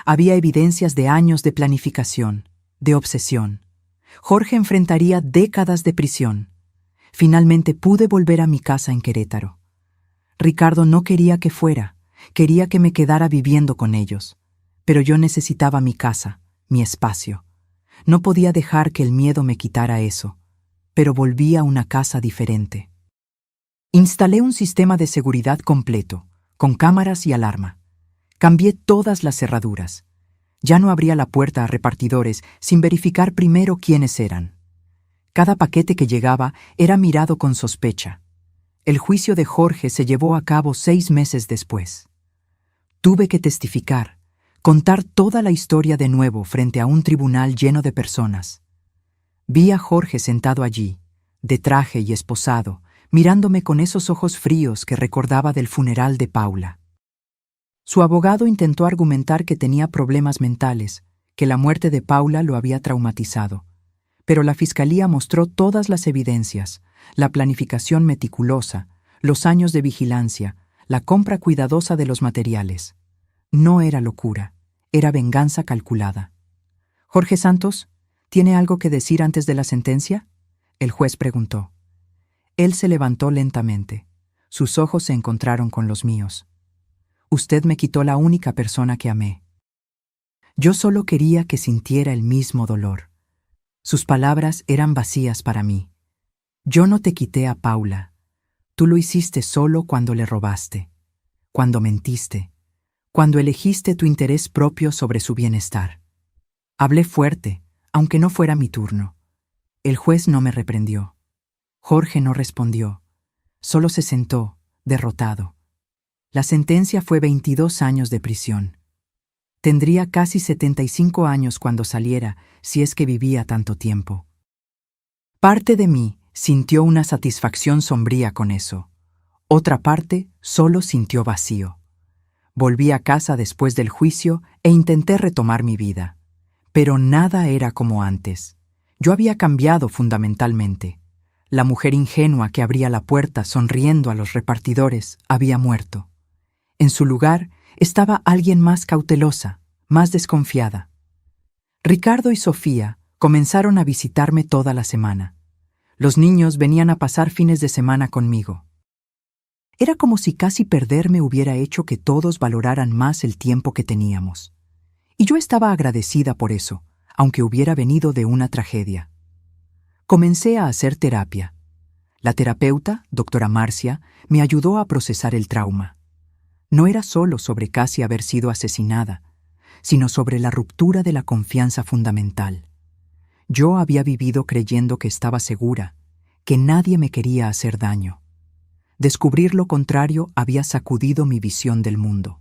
A: Había evidencias de años de planificación, de obsesión. Jorge enfrentaría décadas de prisión. Finalmente pude volver a mi casa en Querétaro. Ricardo no quería que fuera, quería que me quedara viviendo con ellos. Pero yo necesitaba mi casa, mi espacio. No podía dejar que el miedo me quitara eso, pero volví a una casa diferente. Instalé un sistema de seguridad completo, con cámaras y alarma. Cambié todas las cerraduras. Ya no abría la puerta a repartidores sin verificar primero quiénes eran. Cada paquete que llegaba era mirado con sospecha. El juicio de Jorge se llevó a cabo 6 meses después. Tuve que testificar, contar toda la historia de nuevo frente a un tribunal lleno de personas. Vi a Jorge sentado allí, de traje y esposado, mirándome con esos ojos fríos que recordaba del funeral de Paula. Su abogado intentó argumentar que tenía problemas mentales, que la muerte de Paula lo había traumatizado. Pero la fiscalía mostró todas las evidencias, la planificación meticulosa, los años de vigilancia, la compra cuidadosa de los materiales. No era locura, era venganza calculada. «Jorge Santos, ¿tiene algo que decir antes de la sentencia?», el juez preguntó. Él se levantó lentamente. Sus ojos se encontraron con los míos. Usted me quitó la única persona que amé. Yo solo quería que sintiera el mismo dolor. Sus palabras eran vacías para mí. Yo no te quité a Paula. Tú lo hiciste solo cuando le robaste, cuando mentiste, cuando elegiste tu interés propio sobre su bienestar. Hablé fuerte, aunque no fuera mi turno. El juez no me reprendió. Jorge no respondió. Solo se sentó, derrotado. La sentencia fue 22 años de prisión. Tendría casi 75 años cuando saliera, si es que vivía tanto tiempo. Parte de mí sintió una satisfacción sombría con eso. Otra parte solo sintió vacío. Volví a casa después del juicio e intenté retomar mi vida. Pero nada era como antes. Yo había cambiado fundamentalmente. La mujer ingenua que abría la puerta sonriendo a los repartidores había muerto. En su lugar estaba alguien más cautelosa, más desconfiada. Ricardo y Sofía comenzaron a visitarme toda la semana. Los niños venían a pasar fines de semana conmigo. Era como si casi perderme hubiera hecho que todos valoraran más el tiempo que teníamos. Y yo estaba agradecida por eso, aunque hubiera venido de una tragedia. Comencé a hacer terapia. La terapeuta, doctora Marcia, me ayudó a procesar el trauma. No era solo sobre casi haber sido asesinada, sino sobre la ruptura de la confianza fundamental. Yo había vivido creyendo que estaba segura, que nadie me quería hacer daño. Descubrir lo contrario había sacudido mi visión del mundo.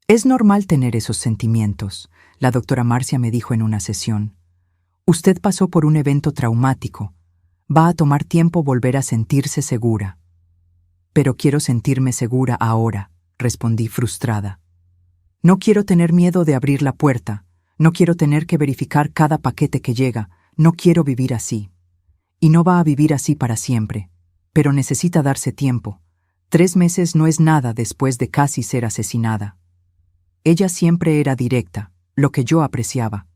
A: Es normal tener esos sentimientos, la doctora Marcia me dijo en una sesión. Usted pasó por un evento traumático. Va a tomar tiempo volver a sentirse segura. Pero quiero sentirme segura ahora, respondí frustrada. No quiero tener miedo de abrir la puerta, no quiero tener que verificar cada paquete que llega, no quiero vivir así. Y no va a vivir así para siempre, pero necesita darse tiempo. 3 meses no es nada después de casi ser asesinada. Ella siempre era directa, lo que yo apreciaba.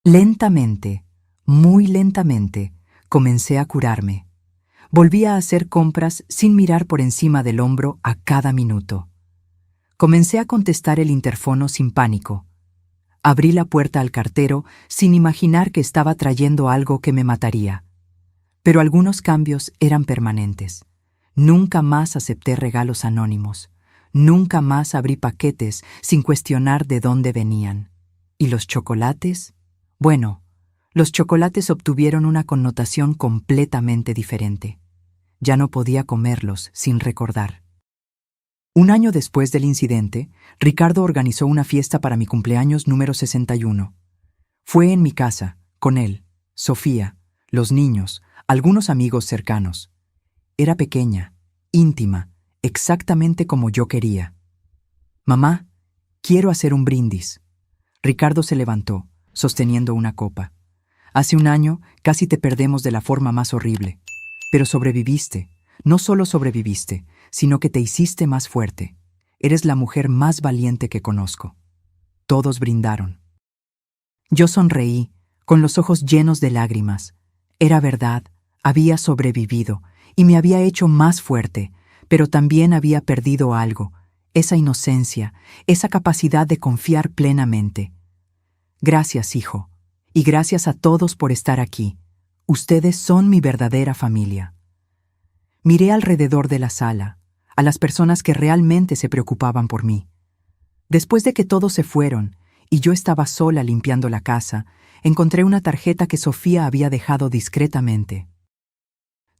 A: Lentamente, muy lentamente, comencé a curarme. Volví a hacer compras sin mirar por encima del hombro a cada minuto. Comencé a contestar el interfono sin pánico. Abrí la puerta al cartero sin imaginar que estaba trayendo algo que me mataría. Pero algunos cambios eran permanentes. Nunca más acepté regalos anónimos. Nunca más abrí paquetes sin cuestionar de dónde venían. ¿Y los chocolates? Bueno, los chocolates obtuvieron una connotación completamente diferente. Ya no podía comerlos sin recordar. Un año después del incidente, Ricardo organizó una fiesta para mi cumpleaños número 61. Fue en mi casa, con él, Sofía, los niños, algunos amigos cercanos. Era pequeña, íntima, exactamente como yo quería. Mamá, quiero hacer un brindis. Ricardo se levantó, sosteniendo una copa. Hace un año casi te perdemos de la forma más horrible. Pero sobreviviste. No solo sobreviviste, sino que te hiciste más fuerte. Eres la mujer más valiente que conozco. Todos brindaron. Yo sonreí, con los ojos llenos de lágrimas. Era verdad, había sobrevivido y me había hecho más fuerte, pero también había perdido algo, esa inocencia, esa capacidad de confiar plenamente. Gracias, hijo, y gracias a todos por estar aquí. Ustedes son mi verdadera familia. Miré alrededor de la sala, a las personas que realmente se preocupaban por mí. Después de que todos se fueron y yo estaba sola limpiando la casa, encontré una tarjeta que Sofía había dejado discretamente.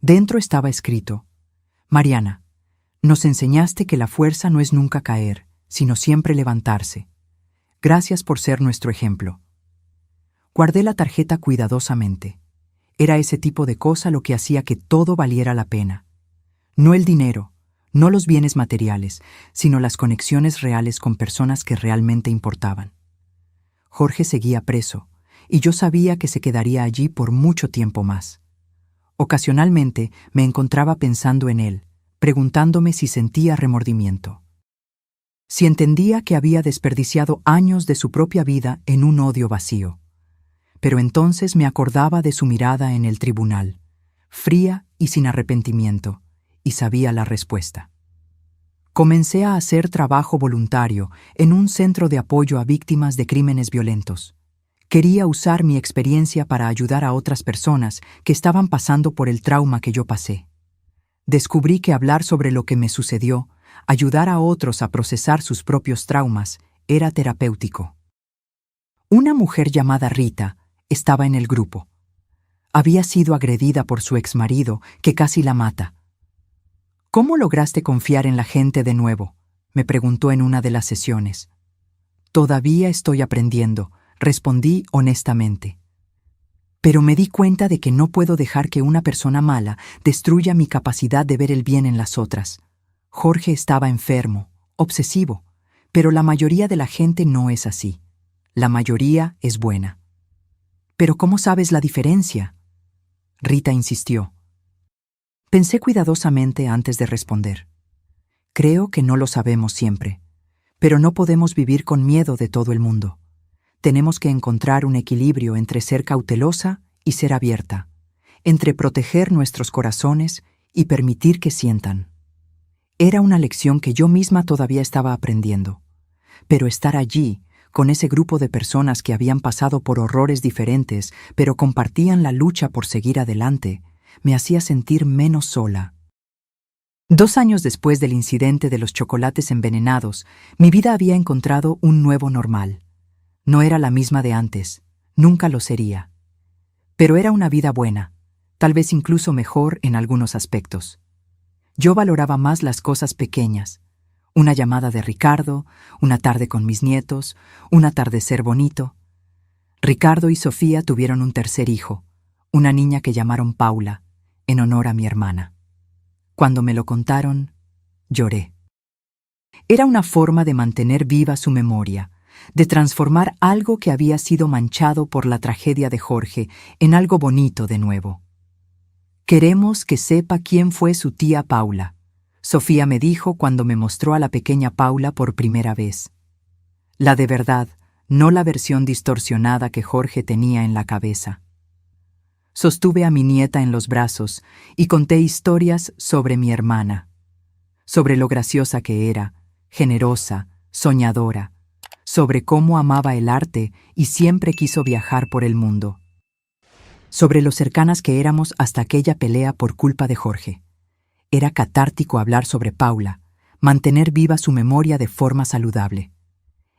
A: Dentro estaba escrito: Mariana, nos enseñaste que la fuerza no es nunca caer, sino siempre levantarse. Gracias por ser nuestro ejemplo. Guardé la tarjeta cuidadosamente. Era ese tipo de cosa lo que hacía que todo valiera la pena. No el dinero, no los bienes materiales, sino las conexiones reales con personas que realmente importaban. Jorge seguía preso, y yo sabía que se quedaría allí por mucho tiempo más. Ocasionalmente me encontraba pensando en él, preguntándome si sentía remordimiento. Si entendía que había desperdiciado años de su propia vida en un odio vacío. Pero entonces me acordaba de su mirada en el tribunal, fría y sin arrepentimiento, y sabía la respuesta. Comencé a hacer trabajo voluntario en un centro de apoyo a víctimas de crímenes violentos. Quería usar mi experiencia para ayudar a otras personas que estaban pasando por el trauma que yo pasé. Descubrí que hablar sobre lo que me sucedió, ayudar a otros a procesar sus propios traumas, era terapéutico. Una mujer llamada Rita estaba en el grupo. Había sido agredida por su exmarido, que casi la mata. ¿Cómo lograste confiar en la gente de nuevo?, me preguntó en una de las sesiones. Todavía estoy aprendiendo, respondí honestamente. Pero me di cuenta de que no puedo dejar que una persona mala destruya mi capacidad de ver el bien en las otras. Jorge estaba enfermo, obsesivo, pero la mayoría de la gente no es así. La mayoría es buena. ¿Pero cómo sabes la diferencia?, Rita insistió. Pensé cuidadosamente antes de responder. Creo que no lo sabemos siempre, pero no podemos vivir con miedo de todo el mundo. Tenemos que encontrar un equilibrio entre ser cautelosa y ser abierta, entre proteger nuestros corazones y permitir que sientan. Era una lección que yo misma todavía estaba aprendiendo, pero estar allí, con ese grupo de personas que habían pasado por horrores diferentes, pero compartían la lucha por seguir adelante, me hacía sentir menos sola. 2 años después del incidente de los chocolates envenenados, mi vida había encontrado un nuevo normal. No era la misma de antes, nunca lo sería. Pero era una vida buena, tal vez incluso mejor en algunos aspectos. Yo valoraba más las cosas pequeñas. Una llamada de Ricardo, una tarde con mis nietos, un atardecer bonito. Ricardo y Sofía tuvieron un tercer hijo, una niña que llamaron Paula, en honor a mi hermana. Cuando me lo contaron, lloré. Era una forma de mantener viva su memoria, de transformar algo que había sido manchado por la tragedia de Jorge en algo bonito de nuevo. Queremos que sepa quién fue su tía Paula, Sofía me dijo cuando me mostró a la pequeña Paula por primera vez. La de verdad, no la versión distorsionada que Jorge tenía en la cabeza. Sostuve a mi nieta en los brazos y conté historias sobre mi hermana, sobre lo graciosa que era, generosa, soñadora, sobre cómo amaba el arte y siempre quiso viajar por el mundo, sobre lo cercanas que éramos hasta aquella pelea por culpa de Jorge. Era catártico hablar sobre Paula, mantener viva su memoria de forma saludable.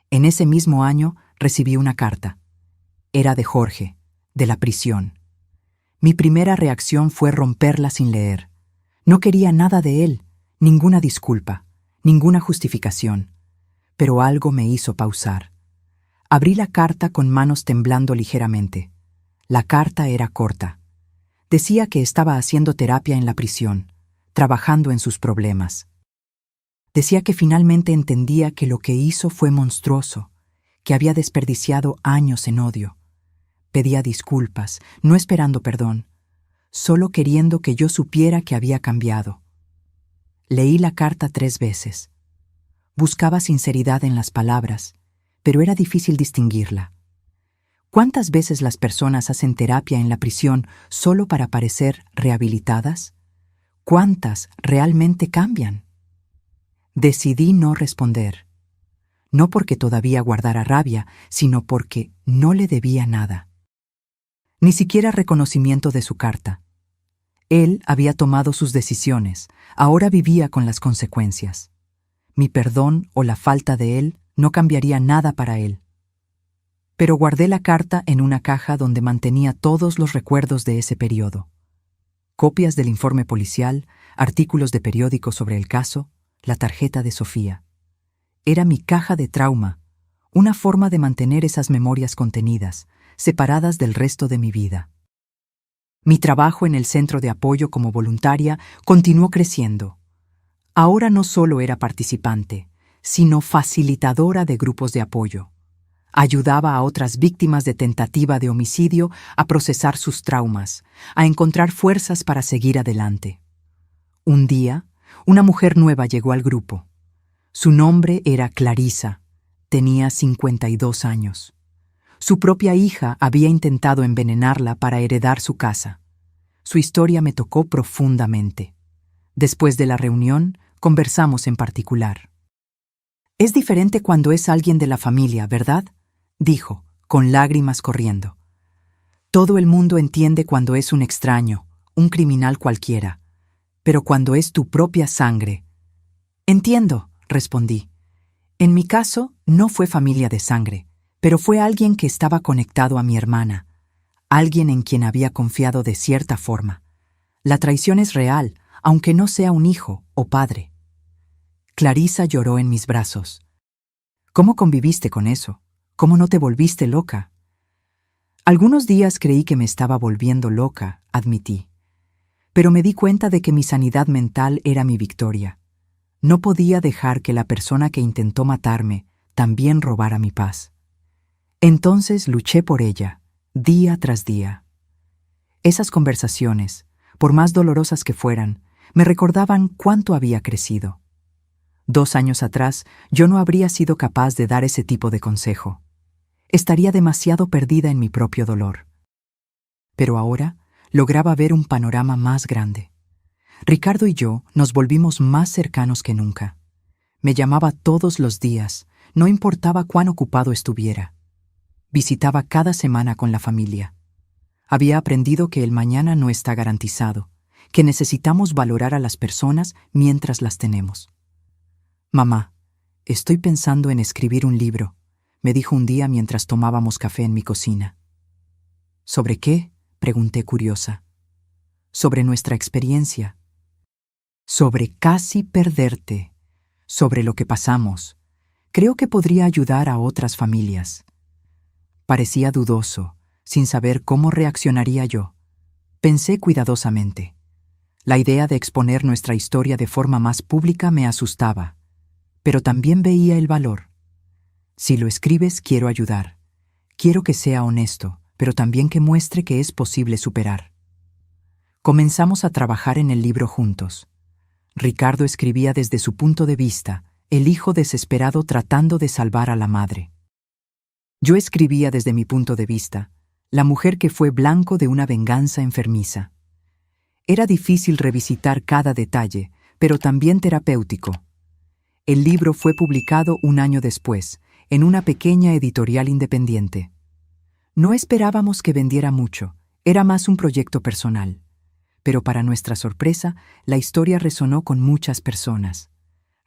A: En ese mismo año recibí una carta. Era de Jorge, de la prisión. Mi primera reacción fue romperla sin leer. No quería nada de él, ninguna disculpa, ninguna justificación. Pero algo me hizo pausar. Abrí la carta con manos temblando ligeramente. La carta era corta. Decía que estaba haciendo terapia en la prisión, trabajando en sus problemas. Decía que finalmente entendía que lo que hizo fue monstruoso, que había desperdiciado años en odio. Pedía disculpas, no esperando perdón, solo queriendo que yo supiera que había cambiado. Leí la carta 3 veces. Buscaba sinceridad en las palabras, pero era difícil distinguirla. ¿Cuántas veces las personas hacen terapia en la prisión solo para parecer rehabilitadas? ¿Cuántas realmente cambian? Decidí no responder. No porque todavía guardara rabia, sino porque no le debía nada. Ni siquiera reconocimiento de su carta. Él había tomado sus decisiones, ahora vivía con las consecuencias. Mi perdón o la falta de él no cambiaría nada para él. Pero guardé la carta en una caja donde mantenía todos los recuerdos de ese periodo. Copias del informe policial, artículos de periódico sobre el caso, la tarjeta de Sofía. Era mi caja de trauma, una forma de mantener esas memorias contenidas, separadas del resto de mi vida. Mi trabajo en el centro de apoyo como voluntaria continuó creciendo. Ahora no solo era participante, sino facilitadora de grupos de apoyo. Ayudaba a otras víctimas de tentativa de homicidio a procesar sus traumas, a encontrar fuerzas para seguir adelante. Un día, una mujer nueva llegó al grupo. Su nombre era Clarisa. Tenía 52 años. Su propia hija había intentado envenenarla para heredar su casa. Su historia me tocó profundamente. Después de la reunión, conversamos en particular. Es diferente cuando es alguien de la familia, ¿verdad?, dijo, con lágrimas corriendo. Todo el mundo entiende cuando es un extraño, un criminal cualquiera, pero cuando es tu propia sangre. Entiendo, respondí. En mi caso, no fue familia de sangre, pero fue alguien que estaba conectado a mi hermana, alguien en quien había confiado de cierta forma. La traición es real, aunque no sea un hijo o padre. Clarisa lloró en mis brazos. ¿Cómo conviviste con eso? ¿Cómo no te volviste loca? Algunos días creí que me estaba volviendo loca, admití. Pero me di cuenta de que mi sanidad mental era mi victoria. No podía dejar que la persona que intentó matarme también robara mi paz. Entonces luché por ella, día tras día. Esas conversaciones, por más dolorosas que fueran, me recordaban cuánto había crecido. 2 años atrás, yo no habría sido capaz de dar ese tipo de consejo. Estaría demasiado perdida en mi propio dolor. Pero ahora lograba ver un panorama más grande. Ricardo y yo nos volvimos más cercanos que nunca. Me llamaba todos los días, no importaba cuán ocupado estuviera. Visitaba cada semana con la familia. Había aprendido que el mañana no está garantizado, que necesitamos valorar a las personas mientras las tenemos. Mamá, estoy pensando en escribir un libro, me dijo un día mientras tomábamos café en mi cocina. ¿Sobre qué?, pregunté curiosa. Sobre nuestra experiencia. Sobre casi perderte. Sobre lo que pasamos. Creo que podría ayudar a otras familias. Parecía dudoso, sin saber cómo reaccionaría yo. Pensé cuidadosamente. La idea de exponer nuestra historia de forma más pública me asustaba, pero también veía el valor. Si lo escribes, quiero ayudar. Quiero que sea honesto, pero también que muestre que es posible superar. Comenzamos a trabajar en el libro juntos. Ricardo escribía desde su punto de vista, el hijo desesperado tratando de salvar a la madre. Yo escribía desde mi punto de vista, la mujer que fue blanco de una venganza enfermiza. Era difícil revisitar cada detalle, pero también terapéutico. El libro fue publicado 1 año después, en una pequeña editorial independiente. No esperábamos que vendiera mucho, era más un proyecto personal. Pero para nuestra sorpresa, la historia resonó con muchas personas.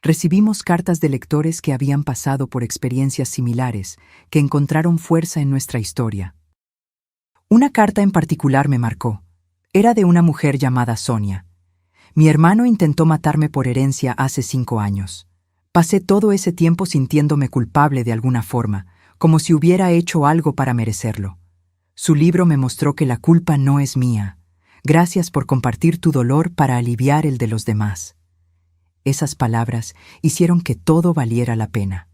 A: Recibimos cartas de lectores que habían pasado por experiencias similares, que encontraron fuerza en nuestra historia. Una carta en particular me marcó. Era de una mujer llamada Sonia. Mi hermano intentó matarme por herencia hace 5 años. Pasé todo ese tiempo sintiéndome culpable de alguna forma, como si hubiera hecho algo para merecerlo. Su libro me mostró que la culpa no es mía. Gracias por compartir tu dolor para aliviar el de los demás. Esas palabras hicieron que todo valiera la pena.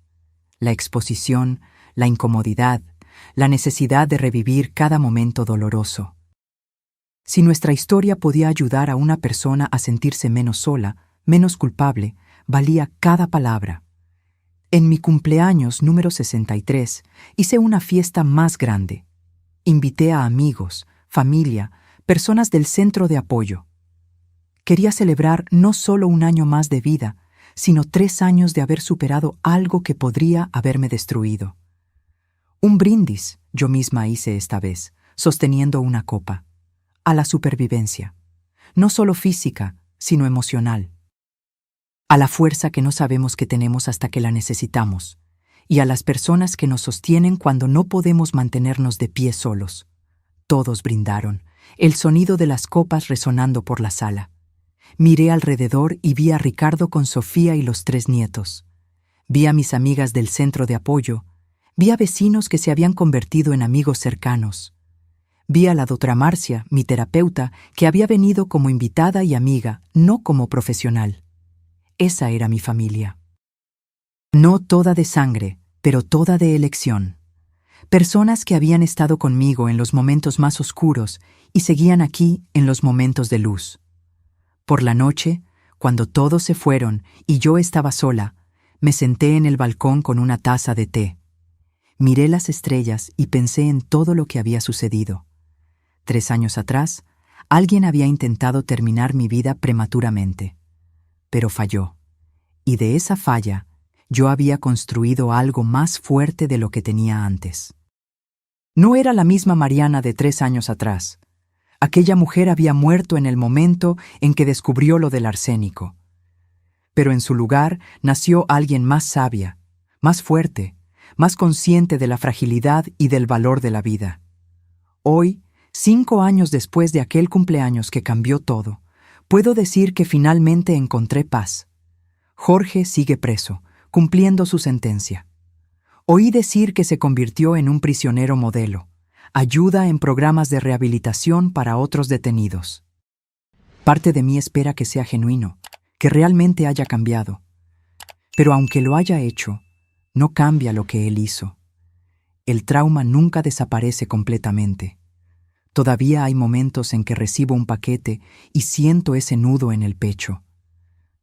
A: La exposición, la incomodidad, la necesidad de revivir cada momento doloroso. Si nuestra historia podía ayudar a una persona a sentirse menos sola, menos culpable, valía cada palabra. En mi cumpleaños número 63 hice una fiesta más grande. Invité a amigos, familia, personas del centro de apoyo. Quería celebrar no solo 1 año más de vida, sino 3 años de haber superado algo que podría haberme destruido. Un brindis yo misma hice esta vez, sosteniendo una copa. A la supervivencia. No solo física, sino emocional. A la fuerza que no sabemos que tenemos hasta que la necesitamos, y a las personas que nos sostienen cuando no podemos mantenernos de pie solos. Todos brindaron, el sonido de las copas resonando por la sala. Miré alrededor y vi a Ricardo con Sofía y los 3 nietos. Vi a mis amigas del centro de apoyo, vi a vecinos que se habían convertido en amigos cercanos. Vi a la doctora Marcia, mi terapeuta, que había venido como invitada y amiga, no como profesional. Esa era mi familia. No toda de sangre, pero toda de elección. Personas que habían estado conmigo en los momentos más oscuros y seguían aquí en los momentos de luz. Por la noche, cuando todos se fueron y yo estaba sola, me senté en el balcón con una taza de té. Miré las estrellas y pensé en todo lo que había sucedido. 3 años atrás, alguien había intentado terminar mi vida prematuramente. pero falló. Y de esa falla, yo había construido algo más fuerte de lo que tenía antes. No era la misma Mariana de 3 años atrás. Aquella mujer había muerto en el momento en que descubrió lo del arsénico. Pero en su lugar nació alguien más sabia, más fuerte, más consciente de la fragilidad y del valor de la vida. Hoy, 5 años después de aquel cumpleaños que cambió todo, puedo decir que finalmente encontré paz. Jorge sigue preso, cumpliendo su sentencia. Oí decir que se convirtió en un prisionero modelo. Ayuda en programas de rehabilitación para otros detenidos. Parte de mí espera que sea genuino, que realmente haya cambiado. Pero aunque lo haya hecho, no cambia lo que él hizo. El trauma nunca desaparece completamente. Todavía hay momentos en que recibo un paquete y siento ese nudo en el pecho.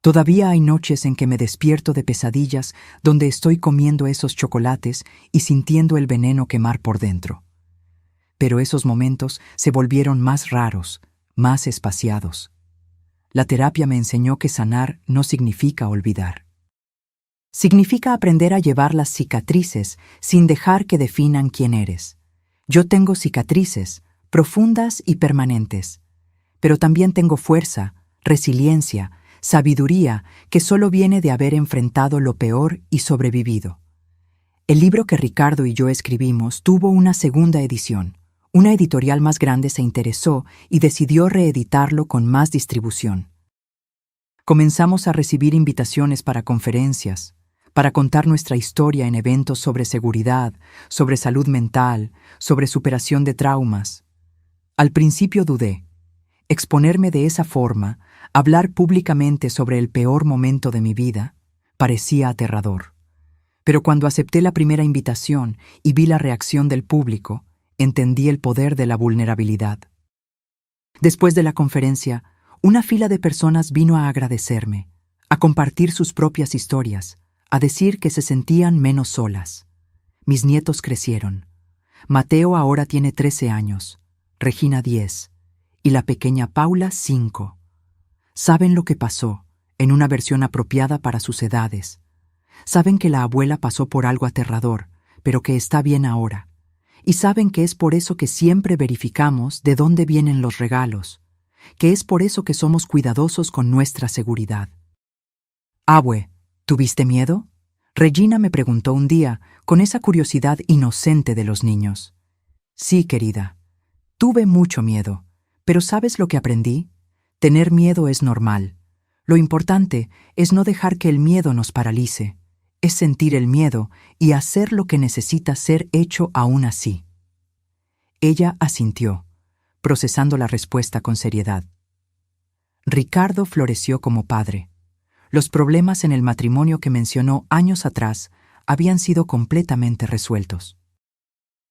A: Todavía hay noches en que me despierto de pesadillas donde estoy comiendo esos chocolates y sintiendo el veneno quemar por dentro. Pero esos momentos se volvieron más raros, más espaciados. La terapia me enseñó que sanar no significa olvidar. Significa aprender a llevar las cicatrices sin dejar que definan quién eres. Yo tengo cicatrices, profundas y permanentes, pero también tengo fuerza, resiliencia, sabiduría que solo viene de haber enfrentado lo peor y sobrevivido. El libro que Ricardo y yo escribimos tuvo una segunda edición. Una editorial más grande se interesó y decidió reeditarlo con más distribución. Comenzamos a recibir invitaciones para conferencias, para contar nuestra historia en eventos sobre seguridad, sobre salud mental, sobre superación de traumas. Al principio dudé. Exponerme de esa forma, hablar públicamente sobre el peor momento de mi vida, parecía aterrador. Pero cuando acepté la primera invitación y vi la reacción del público, entendí el poder de la vulnerabilidad. Después de la conferencia, una fila de personas vino a agradecerme, a compartir sus propias historias, a decir que se sentían menos solas. Mis nietos crecieron. Mateo ahora tiene 13 años, Regina 10, y la pequeña Paula 5. Saben lo que pasó, en una versión apropiada para sus edades. Saben que la abuela pasó por algo aterrador, pero que está bien ahora. Y saben que es por eso que siempre verificamos de dónde vienen los regalos, que es por eso que somos cuidadosos con nuestra seguridad. «Abue, ¿tuviste miedo?», Regina me preguntó un día, con esa curiosidad inocente de los niños. «Sí, querida, tuve mucho miedo, pero ¿sabes lo que aprendí? Tener miedo es normal. Lo importante es no dejar que el miedo nos paralice. Es sentir el miedo y hacer lo que necesita ser hecho aún así». Ella asintió, procesando la respuesta con seriedad. Ricardo floreció como padre. Los problemas en el matrimonio que mencionó años atrás habían sido completamente resueltos.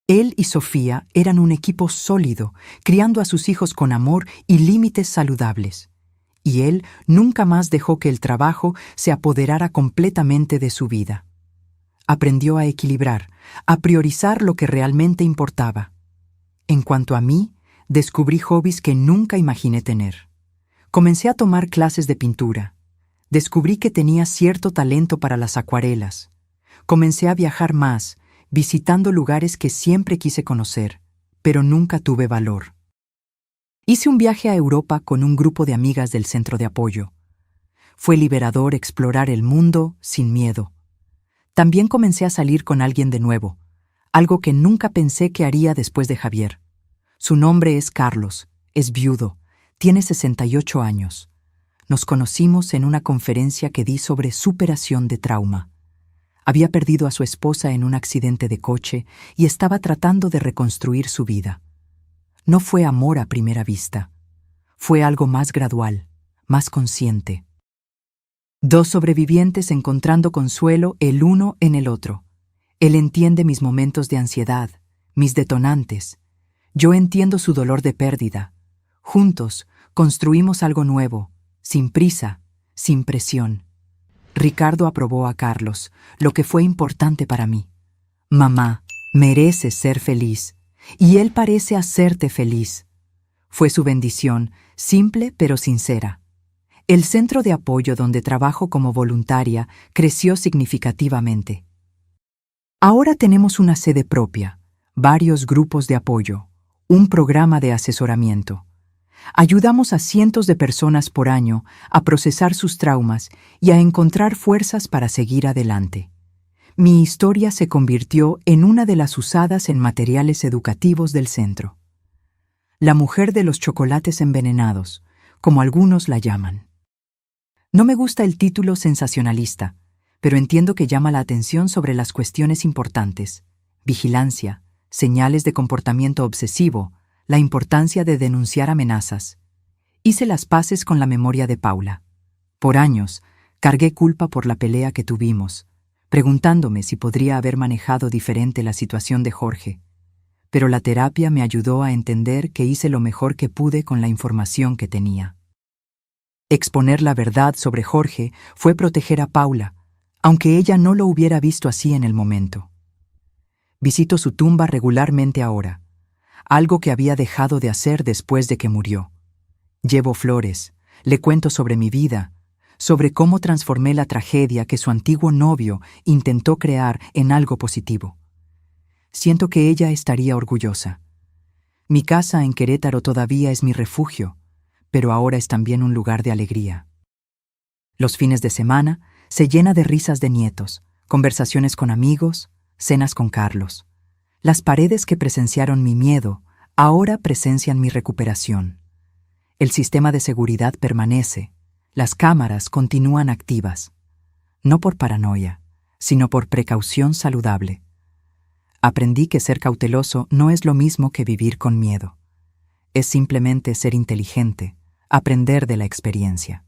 A: Él y Sofía eran un equipo sólido, criando a sus hijos con amor y límites saludables. Y él nunca más dejó que el trabajo se apoderara completamente de su vida. Aprendió a equilibrar, a priorizar lo que realmente importaba. En cuanto a mí, descubrí hobbies que nunca imaginé tener. Comencé a tomar clases de pintura. Descubrí que tenía cierto talento para las acuarelas. Comencé a viajar más, visitando lugares que siempre quise conocer, pero nunca tuve valor. Hice un viaje a Europa con un grupo de amigas del centro de apoyo. Fue liberador explorar el mundo sin miedo. También comencé a salir con alguien de nuevo, algo que nunca pensé que haría después de Javier. Su nombre es Carlos, es viudo, tiene 68 años. Nos conocimos en una conferencia que di sobre superación de trauma. Había perdido a su esposa en un accidente de coche y estaba tratando de reconstruir su vida. No fue amor a primera vista. Fue algo más gradual, más consciente. 2 sobrevivientes encontrando consuelo el uno en el otro. Él entiende mis momentos de ansiedad, mis detonantes. Yo entiendo su dolor de pérdida. Juntos construimos algo nuevo, sin prisa, sin presión. Ricardo aprobó a Carlos, lo que fue importante para mí. «Mamá, mereces ser feliz, y él parece hacerte feliz». Fue su bendición, simple pero sincera. El centro de apoyo donde trabajo como voluntaria creció significativamente. Ahora tenemos una sede propia, varios grupos de apoyo, un programa de asesoramiento. Ayudamos a cientos de personas por año a procesar sus traumas y a encontrar fuerzas para seguir adelante. Mi historia se convirtió en una de las usadas en materiales educativos del centro. La mujer de los chocolates envenenados, como algunos la llaman. No me gusta el título sensacionalista, pero entiendo que llama la atención sobre las cuestiones importantes: vigilancia, señales de comportamiento obsesivo, la importancia de denunciar amenazas. Hice las paces con la memoria de Paula. Por años, cargué culpa por la pelea que tuvimos, preguntándome si podría haber manejado diferente la situación de Jorge. Pero la terapia me ayudó a entender que hice lo mejor que pude con la información que tenía. Exponer la verdad sobre Jorge fue proteger a Paula, aunque ella no lo hubiera visto así en el momento. Visito su tumba regularmente ahora, algo que había dejado de hacer después de que murió. Llevo flores, le cuento sobre mi vida, sobre cómo transformé la tragedia que su antiguo novio intentó crear en algo positivo. Siento que ella estaría orgullosa. Mi casa en Querétaro todavía es mi refugio, pero ahora es también un lugar de alegría. Los fines de semana se llena de risas de nietos, conversaciones con amigos, cenas con Carlos. Las paredes que presenciaron mi miedo ahora presencian mi recuperación. El sistema de seguridad permanece, las cámaras continúan activas, no por paranoia, sino por precaución saludable. Aprendí que ser cauteloso no es lo mismo que vivir con miedo. Es simplemente ser inteligente, aprender de la experiencia.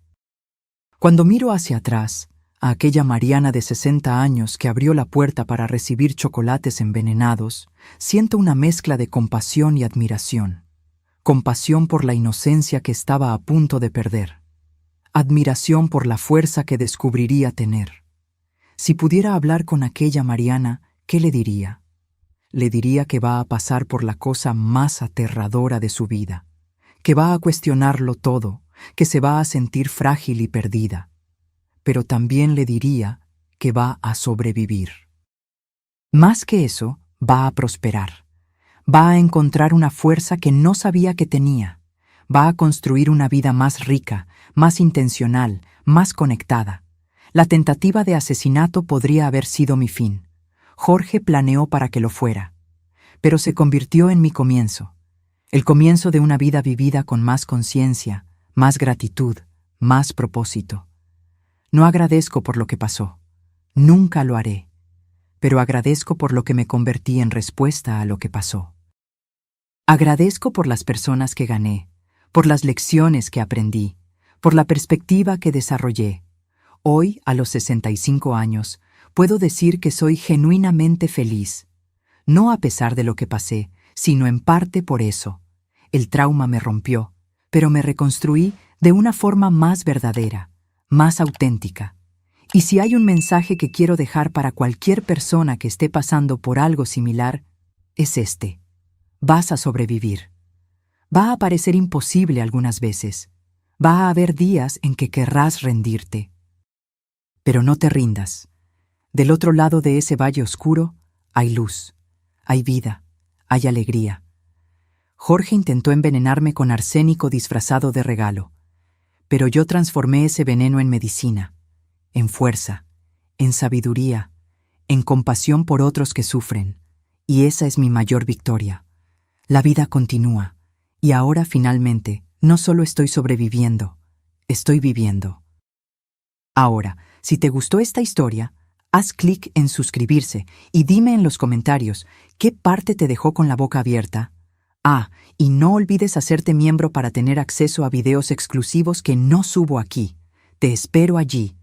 A: Cuando miro hacia atrás, a aquella Mariana de 60 años que abrió la puerta para recibir chocolates envenenados, siento una mezcla de compasión y admiración. Compasión por la inocencia que estaba a punto de perder. Admiración por la fuerza que descubriría tener. Si pudiera hablar con aquella Mariana, ¿qué le diría? Le diría que va a pasar por la cosa más aterradora de su vida, que va a cuestionarlo todo, que se va a sentir frágil y perdida. Pero también le diría que va a sobrevivir. Más que eso, va a prosperar. Va a encontrar una fuerza que no sabía que tenía. Va a construir una vida más rica, más intencional, más conectada. La tentativa de asesinato podría haber sido mi fin. Jorge planeó para que lo fuera. Pero se convirtió en mi comienzo. El comienzo de una vida vivida con más conciencia, más gratitud, más propósito. No agradezco por lo que pasó. Nunca lo haré. Pero agradezco por lo que me convertí en respuesta a lo que pasó. Agradezco por las personas que gané, por las lecciones que aprendí, por la perspectiva que desarrollé. Hoy, a los 65 años, puedo decir que soy genuinamente feliz. No a pesar de lo que pasé, sino en parte por eso. El trauma me rompió, pero me reconstruí de una forma más verdadera, más auténtica. Y si hay un mensaje que quiero dejar para cualquier persona que esté pasando por algo similar, es este: vas a sobrevivir. Va a parecer imposible algunas veces. Va a haber días en que querrás rendirte. Pero no te rindas. Del otro lado de ese valle oscuro hay luz, hay vida, hay alegría. Jorge intentó envenenarme con arsénico disfrazado de regalo, pero yo transformé ese veneno en medicina, en fuerza, en sabiduría, en compasión por otros que sufren, y esa es mi mayor victoria. La vida continúa, y ahora finalmente no solo estoy sobreviviendo, estoy viviendo. Ahora, si te gustó esta historia, haz clic en suscribirse y dime en los comentarios qué parte te dejó con la boca abierta. Y no olvides hacerte miembro para tener acceso a videos exclusivos que no subo aquí. Te espero allí.